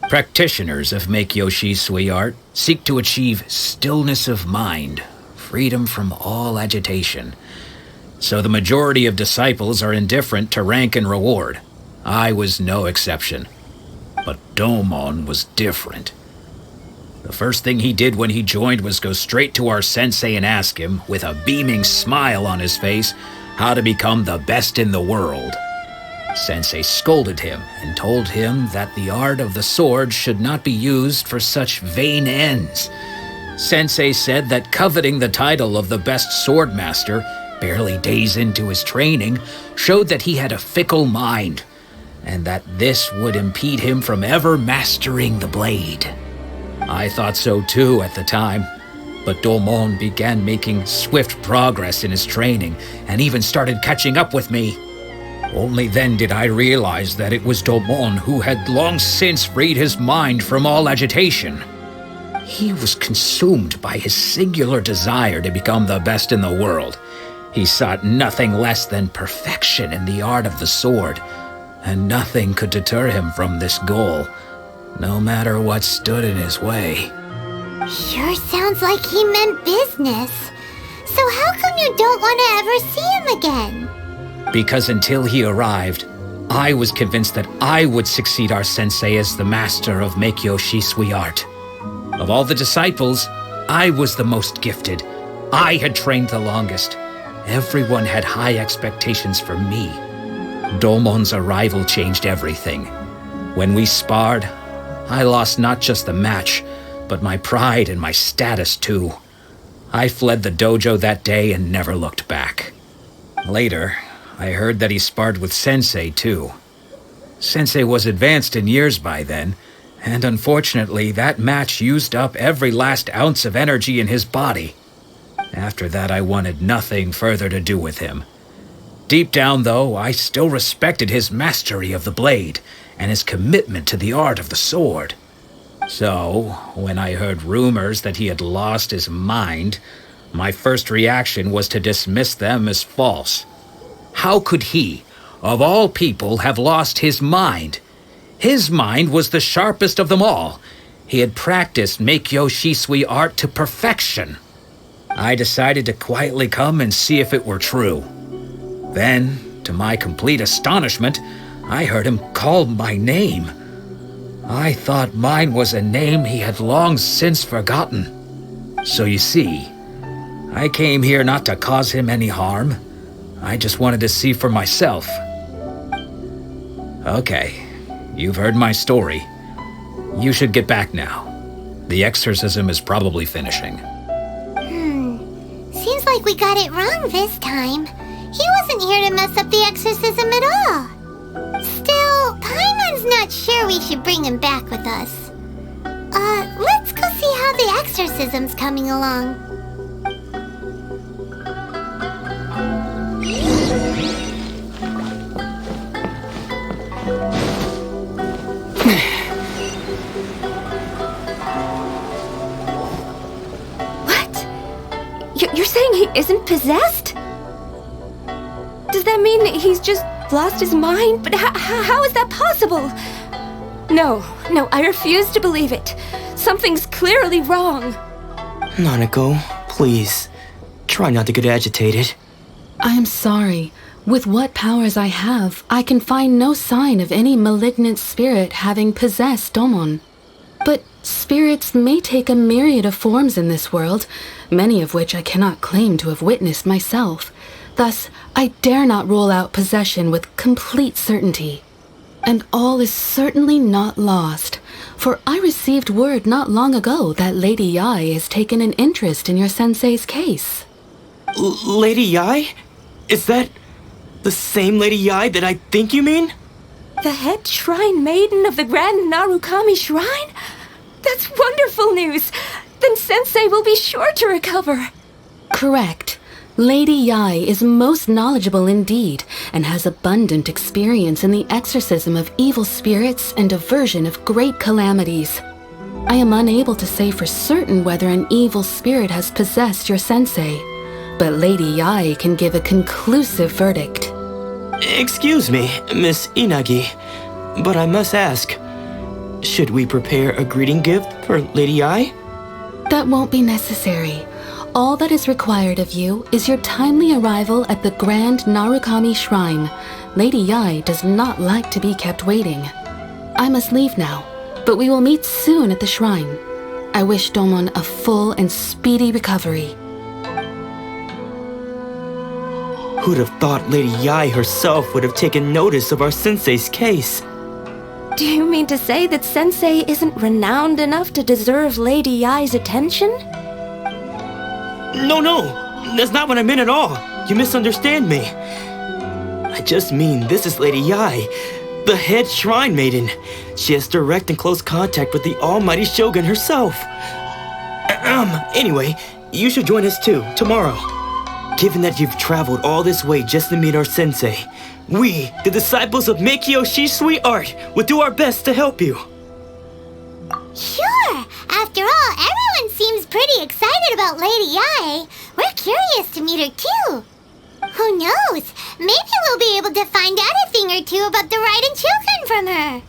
Practitioners of Make-Yoshi Sui art seek to achieve stillness of mind, freedom from all agitation. So the majority of disciples are indifferent to rank and reward. I was no exception. But Domon was different. The first thing he did when he joined was go straight to our sensei and ask him, with a beaming smile on his face, how to become the best in the world. Sensei scolded him and told him that the art of the sword should not be used for such vain ends. Sensei said that coveting the title of the best swordmaster, barely days into his training, showed that he had a fickle mind, and that this would impede him from ever mastering the blade. I thought so too at the time, but Domon began making swift progress in his training and even started catching up with me. Only then did I realize that it was Domon who had long since freed his mind from all agitation. He was consumed by his singular desire to become the best in the world. He sought nothing less than perfection in the art of the sword, and nothing could deter him from this goal, no matter what stood in his way. Sure sounds like he meant business. So how come you don't want to ever see him again? Because until he arrived, I was convinced that I would succeed our sensei as the master of Make-Yoshi Sui art. Of all the disciples, I was the most gifted. I had trained the longest. Everyone had high expectations for me. Domon's arrival changed everything. When we sparred, I lost not just the match, but my pride and my status too. I fled the dojo that day and never looked back. Later, I heard that he sparred with Sensei too. Sensei was advanced in years by then, and unfortunately that match used up every last ounce of energy in his body. After that, I wanted nothing further to do with him. Deep down, though, I still respected his mastery of the blade and his commitment to the art of the sword. So, when I heard rumors that he had lost his mind, my first reaction was to dismiss them as false. How could he, of all people, have lost his mind? His mind was the sharpest of them all. He had practiced Make-Yoshi Sui art to perfection. I decided to quietly come and see if it were true. Then, to my complete astonishment, I heard him call my name. I thought mine was a name he had long since forgotten. So you see, I came here not to cause him any harm. I just wanted to see for myself. Okay, you've heard my story. You should get back now. The exorcism is probably finishing. Seems like we got it wrong this time. He wasn't here to mess up the exorcism at all. Still, Paimon's not sure we should bring him back with us. Let's go see how the exorcism's coming along. You're saying he isn't possessed? Does that mean he's just lost his mind? But how is that possible? No, I refuse to believe it. Something's clearly wrong. Nanako, please, try not to get agitated. I am sorry. With what powers I have, I can find no sign of any malignant spirit having possessed Domon. But spirits may take a myriad of forms in this world, many of which I cannot claim to have witnessed myself. Thus, I dare not rule out possession with complete certainty. And all is certainly not lost, for I received word not long ago that Lady Yai has taken an interest in your sensei's case. Lady Yai? Is that the same Lady Yai that I think you mean? The head shrine maiden of the Grand Narukami Shrine? That's wonderful news! Then Sensei will be sure to recover. Correct. Lady Yai is most knowledgeable indeed, and has abundant experience in the exorcism of evil spirits and aversion of great calamities. I am unable to say for certain whether an evil spirit has possessed your sensei, but Lady Yai can give a conclusive verdict. Excuse me, Miss Inagi, but I must ask, should we prepare a greeting gift for Lady Ai? That won't be necessary. All that is required of you is your timely arrival at the Grand Narukami Shrine. Lady Yai does not like to be kept waiting. I must leave now, but we will meet soon at the shrine. I wish Domon a full and speedy recovery. Who'd have thought Lady Yai herself would have taken notice of our sensei's case? Do you mean to say that Sensei isn't renowned enough to deserve Lady Yai's attention? No, that's not what I meant at all. You misunderstand me. I just mean this is Lady Yai, the head shrine maiden. She has direct and close contact with the almighty Shogun herself. Anyway, you should join us too, tomorrow. Given that you've traveled all this way just to meet our sensei, we, the disciples of Meikyo Shisui Art, will do our best to help you. Sure! After all, everyone seems pretty excited about Lady Yai. We're curious to meet her too. Who knows? Maybe we'll be able to find out a thing or two about the Raiden children from her.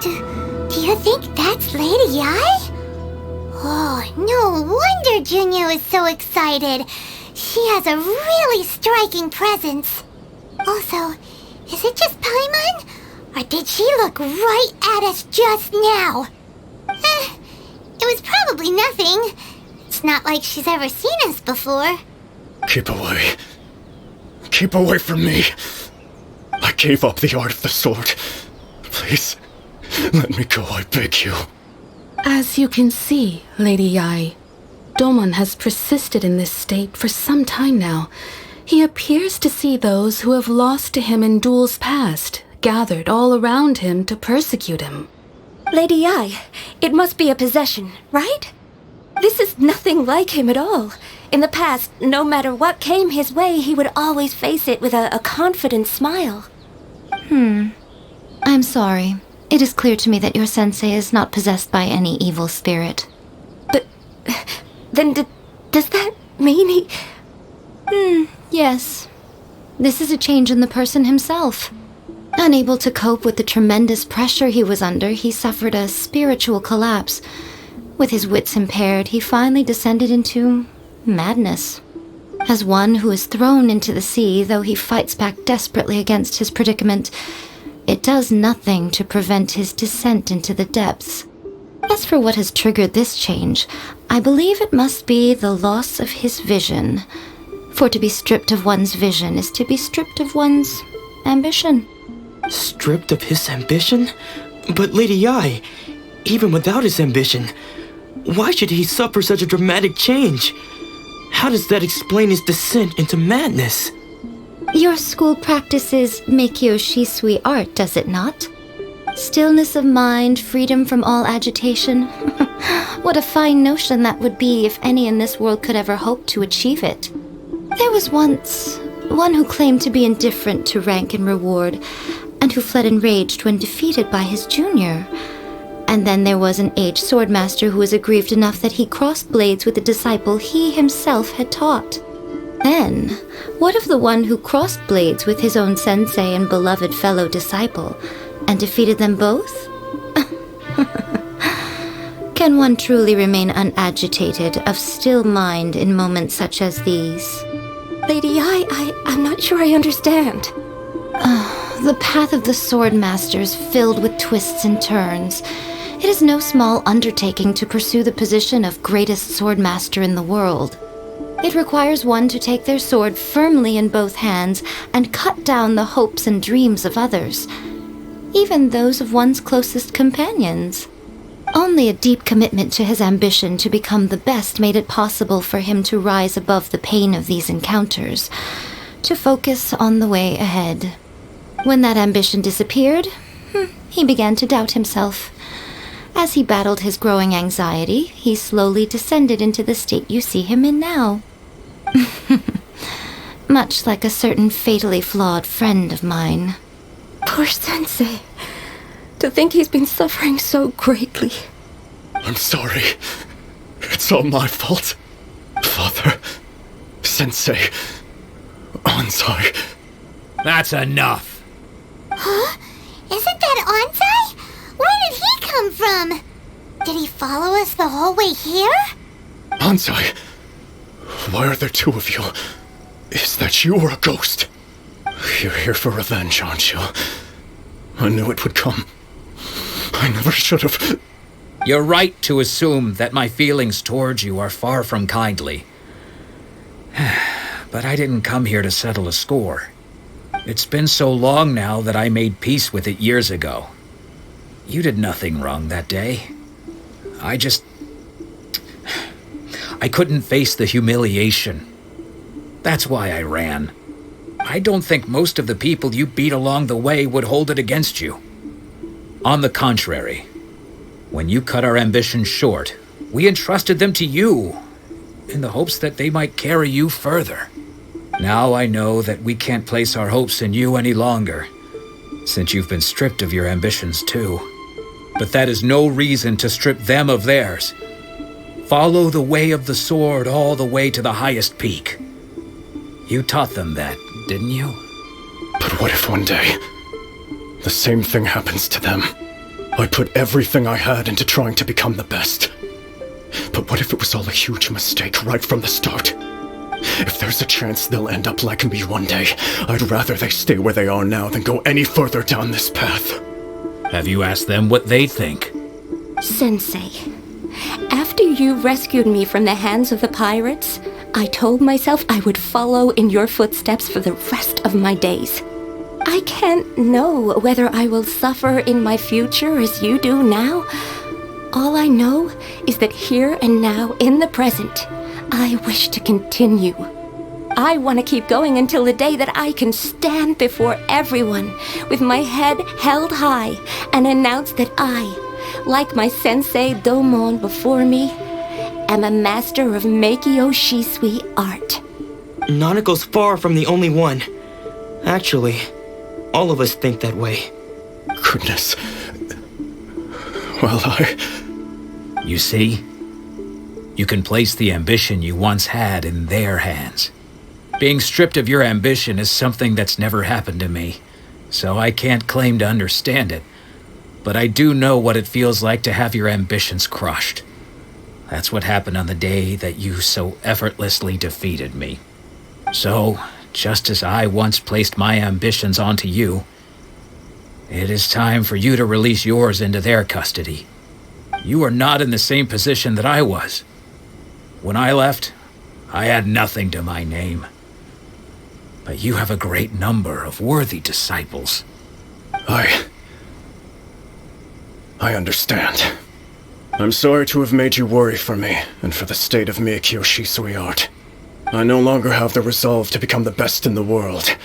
Do you think that's Lady Ai? Oh, no wonder Junyo is so excited. She has a really striking presence. Also, is it just Paimon? Or did she look right at us just now? It was probably nothing. It's not like she's ever seen us before. Keep away. Keep away from me. I gave up the art of the sword. Please, let me go, I beg you. As you can see, Lady Yai, Domon has persisted in this state for some time now. He appears to see those who have lost to him in duels past, gathered all around him to persecute him. Lady Yai, it must be a possession, right? This is nothing like him at all. In the past, no matter what came his way, he would always face it with a confident smile. I'm sorry. It is clear to me that your sensei is not possessed by any evil spirit. But then does that mean he... Yes. This is a change in the person himself. Unable to cope with the tremendous pressure he was under, he suffered a spiritual collapse. With his wits impaired, he finally descended into madness. As one who is thrown into the sea, though he fights back desperately against his predicament, it does nothing to prevent his descent into the depths. As for what has triggered this change, I believe it must be the loss of his vision. For to be stripped of one's vision is to be stripped of one's ambition. Stripped of his ambition? But Lady Yai, even without his ambition, why should he suffer such a dramatic change? How does that explain his descent into madness? Your school practices Meikyo Shisui art, does it not? Stillness of mind, freedom from all agitation. What a fine notion that would be if any in this world could ever hope to achieve it. There was once one who claimed to be indifferent to rank and reward, and who fled enraged when defeated by his junior. And then there was an aged swordmaster who was aggrieved enough that he crossed blades with a disciple he himself had taught. Then, what of the one who crossed blades with his own sensei and beloved fellow disciple, and defeated them both? Can one truly remain unagitated, of still mind in moments such as these? Lady I'm not sure I understand. The path of the swordmaster is filled with twists and turns. It is no small undertaking to pursue the position of greatest swordmaster in the world. It requires one to take their sword firmly in both hands and cut down the hopes and dreams of others, even those of one's closest companions. Only a deep commitment to his ambition to become the best made it possible for him to rise above the pain of these encounters, to focus on the way ahead. When that ambition disappeared, he began to doubt himself. As he battled his growing anxiety, he slowly descended into the state you see him in now. Much like a certain fatally flawed friend of mine. Poor sensei. To think he's been suffering so greatly. I'm sorry. It's all my fault. Father, Sensei, Ansai. That's enough. Huh? Isn't that Ansai? Where did he come from? Did he follow us the whole way here? Ansai, why are there two of you? Is that you or a ghost? You're here for revenge, aren't you? I knew it would come. I never should have. You're right to assume that my feelings towards you are far from kindly. But I didn't come here to settle a score. It's been so long now that I made peace with it years ago. You did nothing wrong that day. I couldn't face the humiliation. That's why I ran. I don't think most of the people you beat along the way would hold it against you. On the contrary, when you cut our ambitions short, we entrusted them to you, in the hopes that they might carry you further. Now I know that we can't place our hopes in you any longer, since you've been stripped of your ambitions too. But that is no reason to strip them of theirs. Follow the way of the sword all the way to the highest peak. You taught them that, didn't you? But what if one day the same thing happens to them? I put everything I had into trying to become the best. But what if it was all a huge mistake right from the start? If there's a chance they'll end up like me one day, I'd rather they stay where they are now than go any further down this path. Have you asked them what they think? Sensei, after you rescued me from the hands of the pirates, I told myself I would follow in your footsteps for the rest of my days. I can't know whether I will suffer in my future as you do now. All I know is that here and now, in the present, I wish to continue. I want to keep going until the day that I can stand before everyone with my head held high and announce that I, like my sensei Domon before me, am a master of Meikyo Shisui art. Nanako's far from the only one. Actually, all of us think that way. Goodness. Well, You see? You can place the ambition you once had in their hands. Being stripped of your ambition is something that's never happened to me, so I can't claim to understand it. But I do know what it feels like to have your ambitions crushed. That's what happened on the day that you so effortlessly defeated me. So, just as I once placed my ambitions onto you, it is time for you to release yours into their custody. You are not in the same position that I was. When I left, I had nothing to my name. But you have a great number of worthy disciples. I understand. I'm sorry to have made you worry for me, and for the state of Meikyo Shisui art. I no longer have the resolve to become the best in the world.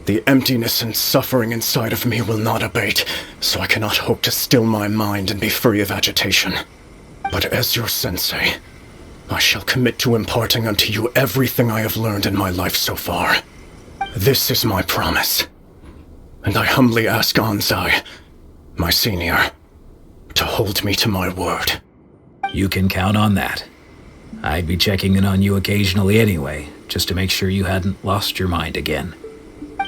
The emptiness and suffering inside of me will not abate, so I cannot hope to still my mind and be free of agitation. But as your sensei, I shall commit to imparting unto you everything I have learned in my life so far. This is my promise. And I humbly ask Anzai, my senior, to hold me to my word. You can count on that. I'd be checking in on you occasionally anyway, just to make sure you hadn't lost your mind again.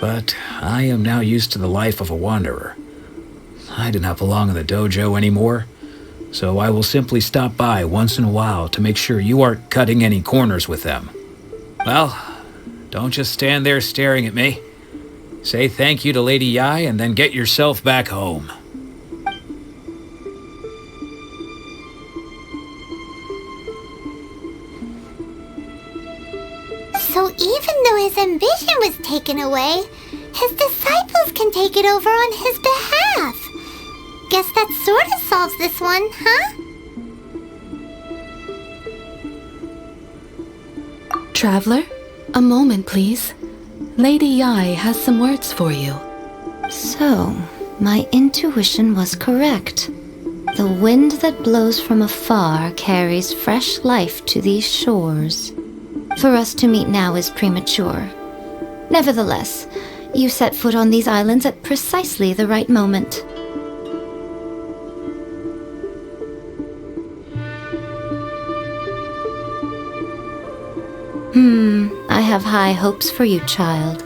But I am now used to the life of a wanderer. I do not belong in the dojo anymore, so I will simply stop by once in a while to make sure you aren't cutting any corners with them. Well, don't just stand there staring at me. Say thank you to Lady Yai and then get yourself back home. So even though his ambition was taken away, his disciples can take it over on his behalf. Guess that sort of solves this one, huh? Traveler, a moment, please. Lady Yai has some words for you. So, my intuition was correct. The wind that blows from afar carries fresh life to these shores. For us to meet now is premature. Nevertheless, you set foot on these islands at precisely the right moment. I have high hopes for you, child.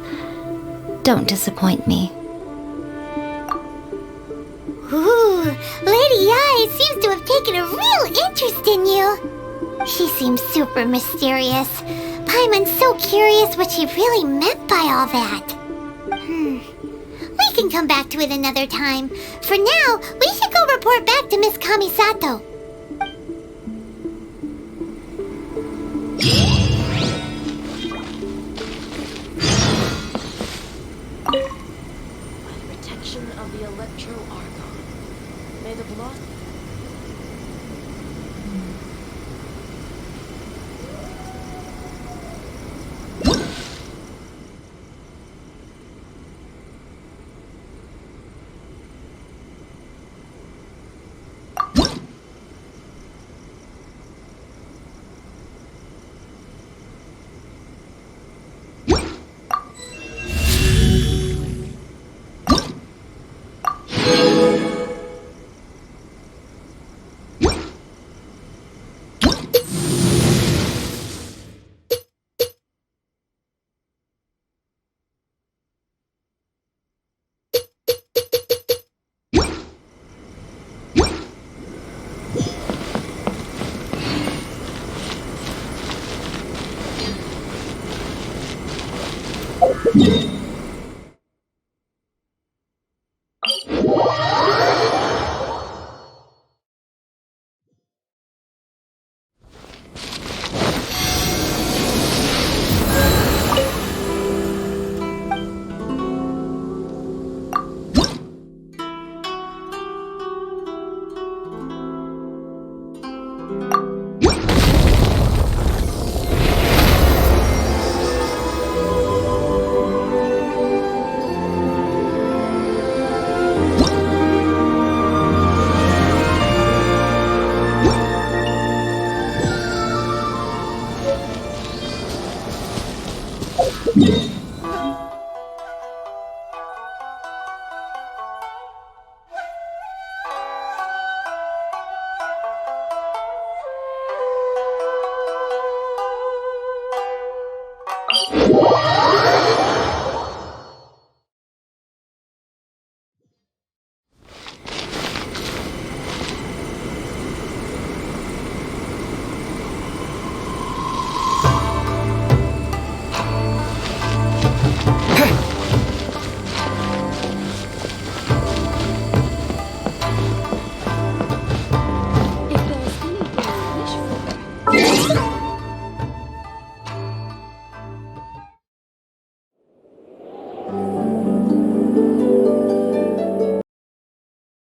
Don't disappoint me. Ooh, Lady Yai seems to have taken a real interest in you. She seems super mysterious. Paimon's so curious what she really meant by all that. We can come back to it another time. For now, we should go report back to Miss Kamisato. Protection of the Electro-Archon. May the blood...